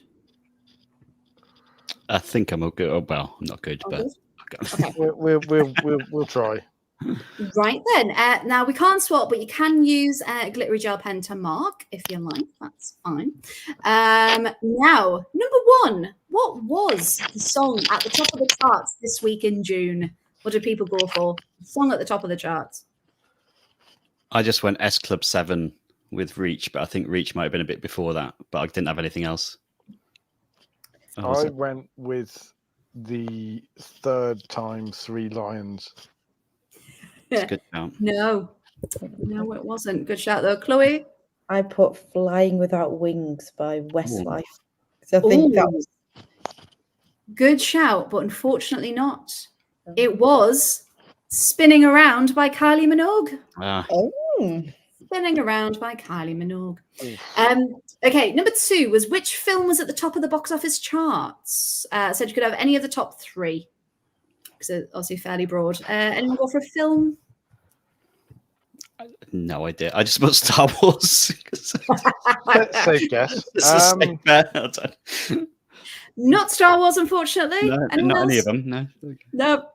I think I'm okay. Oh, well, I'm not good, but Okay. We'll try. Right then. Now we can't swap, but you can use a glittery gel pen to mark if you like. That's fine. Now, number one. What was the song at the top of the charts this week in June? What did people go for? The song at the top of the charts. I just went S Club 7 with Reach, but I think Reach might have been a bit before that, but I didn't have anything else. I went with the third time Three Lions. It's good now. No, it wasn't. Good shout though, Chloe. I put Flying Without Wings by Westlife. So I think that was Good shout, but unfortunately not. It was Spinning Around by Kylie Minogue. Spinning Around by Kylie Minogue. Okay, number two was which film was at the top of the box office charts? Said you could have any of the top three. So obviously fairly broad. Anyone go for a film? No idea. I just put Star Wars. Safe guess. It's a safe bet. I don't- Not Star Wars, unfortunately. No, Anyone not any else? of them. No. No.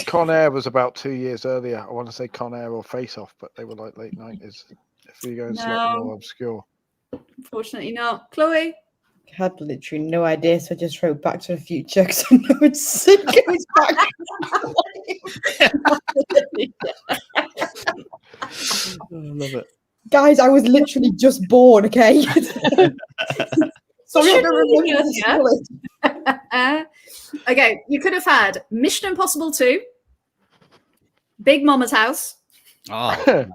Con Air was about 2 years earlier. I want to say Con Air or Face Off, but they were like late 90s. If you go slightly more obscure. Unfortunately not. Chloe? I had literally no idea, so I just wrote Back to the Future because I know it's it goes back. I love it. Guys, I was literally just born, okay? Sorry, I don't remember this knowledge. Okay, you could have had Mission Impossible 2, Big Mama's House, Oh,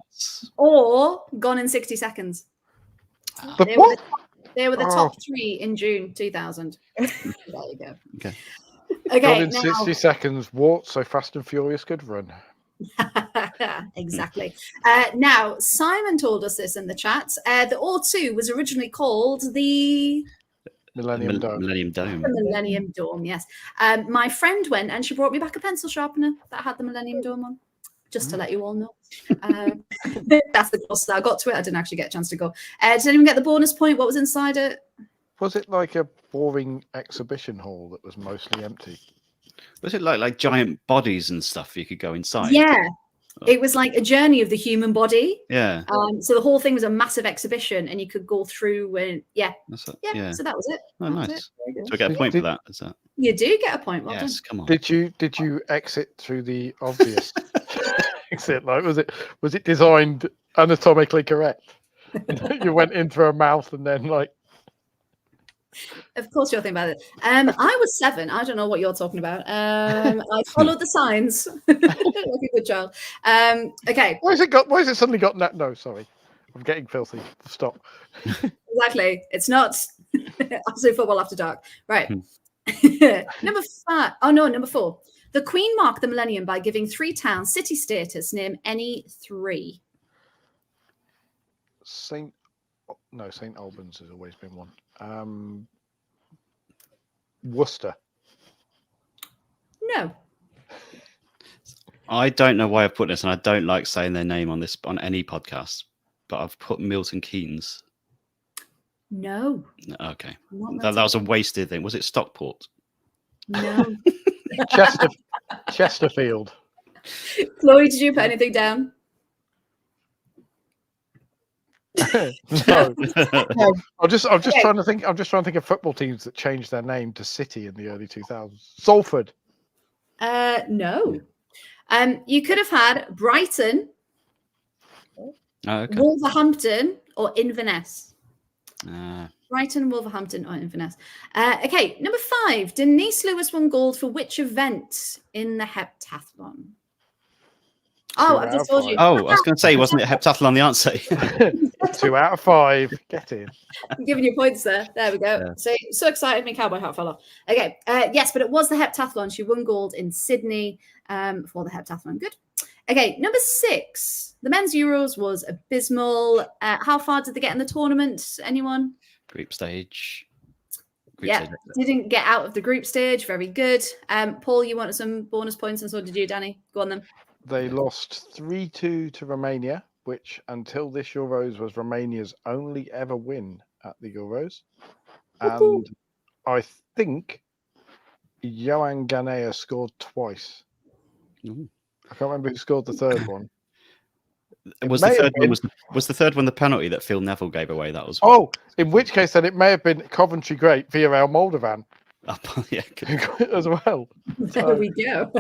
or Gone in 60 Seconds. The They what? were the top three in June 2000. There you go. Okay. God Okay, in now 60 seconds walked so Fast and Furious could run. exactly. Now, Simon told us this in the chat. The O2 was originally called the Millennium Dome. Millennium Dome. Millennium Dome, yes. My friend went and she brought me back a pencil sharpener that had the Millennium Dome on, just to let you all know. That's the closest I got to it. I didn't actually get a chance to go. Did anyone get the bonus point? What was inside it? Was it like a boring exhibition hall that was mostly empty? Was it like giant bodies and stuff you could go inside? Yeah. It was like a journey of the human body. Yeah. So the whole thing was a massive exhibition and you could go through and That's it. yeah. So that was it. Oh, That was nice. it. Very good. So I get a point for that. Is that? You do get a point. Well Yes. Come on. Did you exit through the obvious exit? Like was it designed anatomically correct? You went in through a mouth and then like. Of course, you're thinking about it. I was 7. I don't know what you're talking about. I followed the signs. Like a good child. Okay. Why has it suddenly got no? Sorry, I'm getting filthy. Stop. Exactly. It's not absolute football after dark. Right. Number 5. Oh no, number 4. The Queen marked the millennium by giving 3 towns city status. Name any 3. St. Albans has always been one. Worcester. No. I don't know why I've put this, and I don't like saying their name on any podcast, but I've put Milton Keynes. No. Okay. Not That was a wasted thing. Was it Stockport? No. Chesterfield. Chloe, did you put anything down? No. No. I'm just trying to think. I'm just trying to think of football teams that changed their name to City in the early 2000s. Salford. No. You could have had Brighton, Okay. Wolverhampton, or Inverness. Uh, Brighton, Wolverhampton, or Inverness. Okay, number 5. Denise Lewis won gold for which event in the heptathlon? Oh, I've just told you. I was going to say, wasn't it heptathlon the answer? 2 out of 5. Get in. I'm giving you points there. There we go. Yeah. So excited, my cowboy hat fell off. Okay, yes, but it was the heptathlon. She won gold in Sydney for the heptathlon. Good. Okay, number 6. The men's Euros was abysmal. How far did they get in the tournament? Anyone? Group stage. Didn't get out of the group stage. Very good. Paul, you wanted some bonus points, and so did you, Danny. Go on then. They lost 3-2 to Romania, which until this Euros was Romania's only ever win at the Euros. And I think Johan Ganea scored twice. Ooh. I can't remember who scored the third one. Was the third one the penalty that Phil Neville gave away? That was. Oh, in which case then it may have been Coventry great VRL Moldovan Yeah, as well. There we go.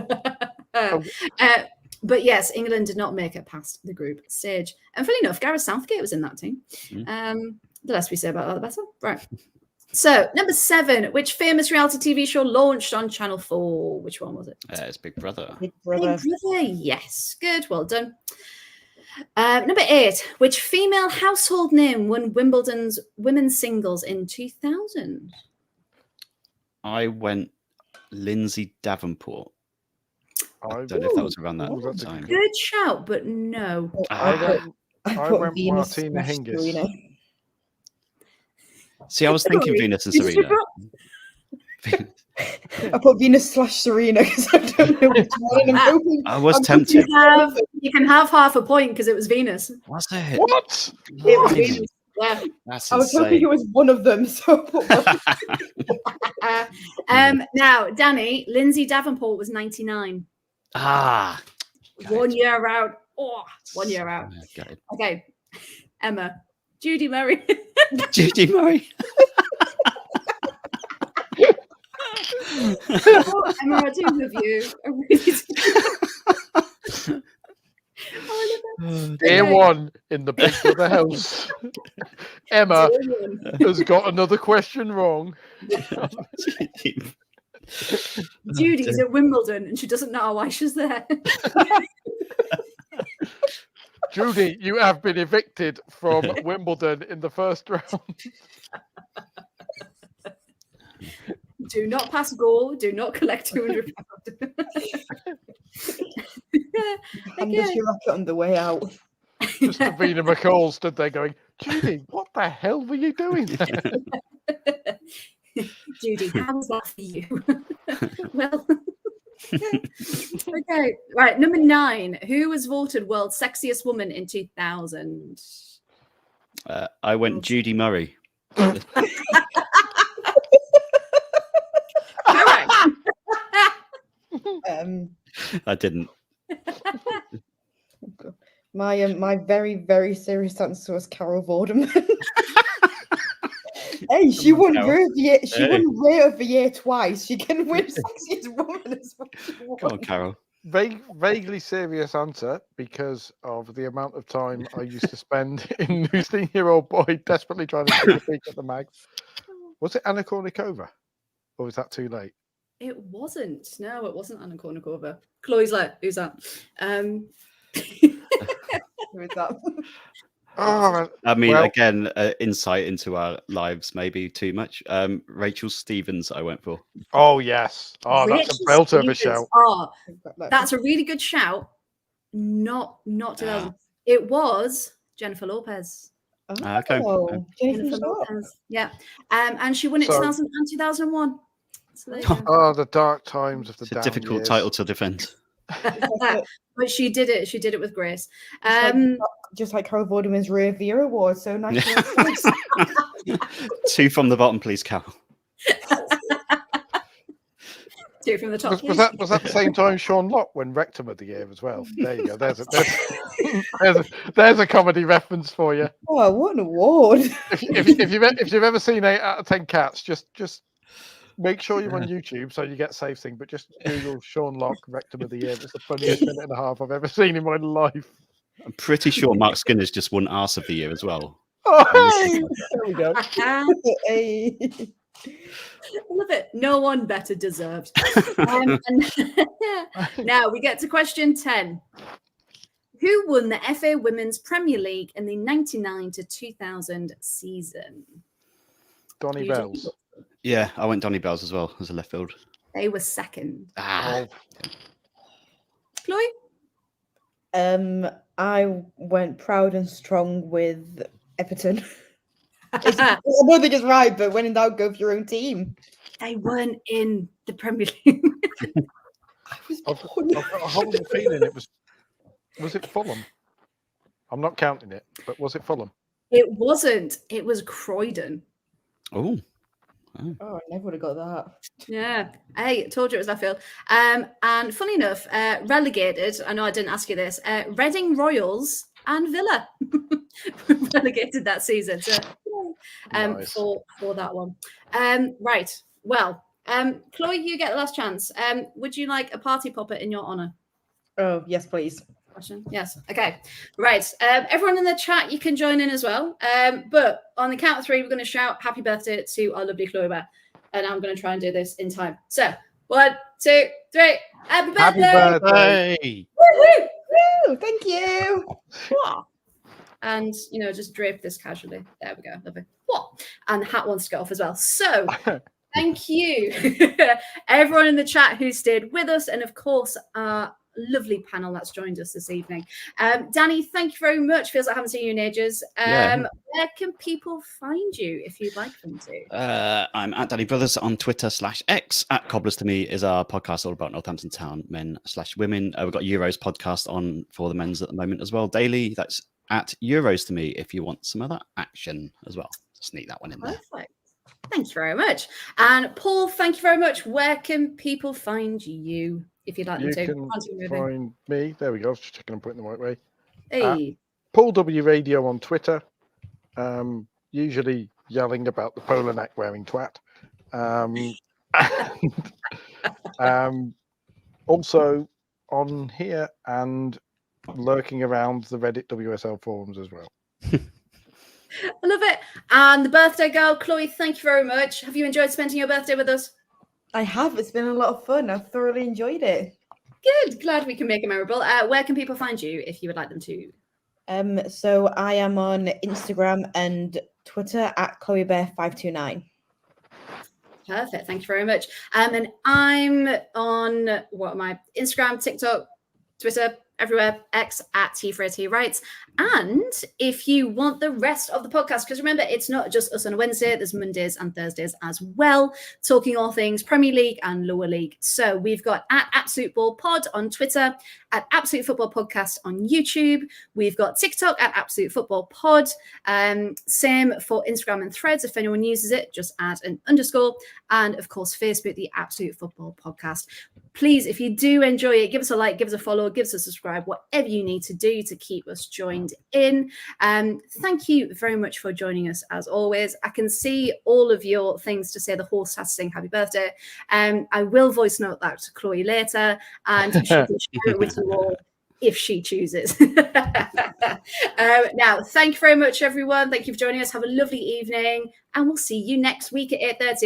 But yes, England did not make it past the group stage. And funny enough, Gareth Southgate was in that team. The less we say about that, the better. Right. So, number 7, which famous reality TV show launched on Channel 4? Which one was it? It's Big Brother. Big Brother. Big Brother, yes. Good, well done. Number 8, which female household name won Wimbledon's women's singles in 2000? I went Lindsay Davenport. I don't know if that was around that time. Good shout, but no. I put went Venus Martina / Hingis. Serena. See, I was thinking Venus and Serena. I put Venus / Serena because I don't know which one. I was tempted. You can have half a point because it was Venus. Was it? What? It was Venus. Yeah. That's I was hoping it was one of them. So now, Danny, Lindsay Davenport was 99. Ah. 1 year out. Oh, 1 year out. Okay. Emma. Judy Murray. Judy Murray. Oh, Emma, I do love you. I really do. Day one in the Big Brother house. Emma has got another question wrong. Judy's at Wimbledon and she doesn't know why she's there. Judy, you have been evicted from Wimbledon in the first round. Do not pass goal. Do not collect £200. hand us your racket on the way out. Just Davina McCall stood there going, Judy, what the hell were you doing there? Judy, how was that for you? Well, okay. Right. Number 9. Who was voted world's sexiest woman in 2000? I went Judy Murray. I didn't. My very, very serious answer was Carol Vorderman. Hey, she won Rare of the Year twice. She can win sexiest woman as well. Come on, Carol. Vaguely serious answer because of the amount of time I used to spend in 16-year-old boy desperately trying to take a peek at the mag. Was it Anna Kournikova? Or was that too late? It wasn't. No, it wasn't Anna Kournikova. Chloe's like, who's that? Who is that? Oh, I mean, again, insight into our lives maybe too much. Rachel Stevens, I went for. Oh yes. Oh, that's a belter of a shout. Oh, that's a really good shout. Not 2000. It was Jennifer Lopez. Okay. Jennifer Lopez. Yeah. And she won it 2000 and 2001. So the dark times of the It's a difficult title to defend. But she did it. She did it with grace. Just like Carol Vorderman's Rare of the Year award. So nice. 2 from the bottom, please, Carol. Two from the top. Was that the same time Sean Locke won Rectum of the Year as well? There you go. There's a comedy reference for you. Oh, what an award! If you've ever seen 8 out of 10 Cats, just make sure you're on YouTube so you get safe thing. But just Google Sean Locke Rectum of the Year. It's the funniest minute and a half I've ever seen in my life. I'm pretty sure Mark Skinner's just won Arse of the Year as well. Oh, hey! There we go. Hey. I love it. No one better deserved. Now we get to question 10. Who won the FA Women's Premier League in the 99 to 2000 season? Donny Bells. Yeah, I went Donny Bells as well as a left field. They were second. Chloe? I went proud and strong with Everton. I don't think it's right, but when in doubt, go for your own team. They weren't in the Premier League. I've got a horrible feeling it was. Was it Fulham? I'm not counting it, but was it Fulham? It wasn't. It was Croydon. Oh. Oh, I never would have got that. Yeah. Hey, told you it was that field. And funny enough, relegated, I know I didn't ask you this, Reading Royals and Villa relegated that season. So, Nice. for that one. Right. Well, Chloe, you get the last chance. Would you like a party popper in your honour? Oh, yes, please. Yes. Okay. Right. Everyone in the chat, you can join in as well. But on the count of 3, we're going to shout happy birthday to our lovely Chloe Bear. And I'm going to try and do this in time. So 1, 2, 3. Happy birthday! Happy birthday! Woo-hoo! Woo, thank you. And, just drape this casually. There we go. Lovely. What? And the hat wants to go off as well. So thank you, everyone in the chat who stayed with us. And of course, our lovely panel that's joined us this evening. Danny, thank you very much. Feels like I haven't seen you in ages. Where can people find you if you'd like them to? I'm at Danny Brothers on Twitter /X. At Cobblers to Me is our podcast all about Northampton Town men /women. We've got Euros podcast on for the men's at the moment as well. Daily, that's at Euros to Me if you want some other action as well. Sneak that one in there. Perfect. Thank you very much. And Paul, thank you very much. Where can people find you if you'd like them to? You can find me. There we go. I was just checking I'm putting the right way. Hey. Paul W Radio on Twitter. Usually yelling about the polar neck wearing twat. Also on here and lurking around the Reddit WSL forums as well. I love it. And the birthday girl, Chloe, thank you very much. Have you enjoyed spending your birthday with us? I have. It's been a lot of fun. I've thoroughly enjoyed it. Good. Glad we can make it memorable. Where can people find you if you would like them to? So I am on Instagram and Twitter at ChloeBear529. Perfect. Thank you very much. And I'm on Instagram, TikTok, Twitter, everywhere, X at T4T Writes. And if you want the rest of the podcast, because remember, it's not just us on a Wednesday, there's Mondays and Thursdays as well, talking all things Premier League and Lower League. So we've got at Absolute Ball Pod on Twitter, at Absolute Football Podcast on YouTube. We've got TikTok at Absolute Football Pod. Same for Instagram and Threads. If anyone uses it, just add an _. And of course, Facebook, the Absolute Football Podcast. Please, if you do enjoy it, give us a like, give us a follow, give us a subscribe, whatever you need to do to keep us joined in. Thank you very much for joining us as always. I can see all of your things to say the horse has to sing happy birthday. I will voice note that to Chloe later and she can share it with you all if she chooses. Now, thank you very much, everyone. Thank you for joining us. Have a lovely evening and we'll see you next week at 8:30.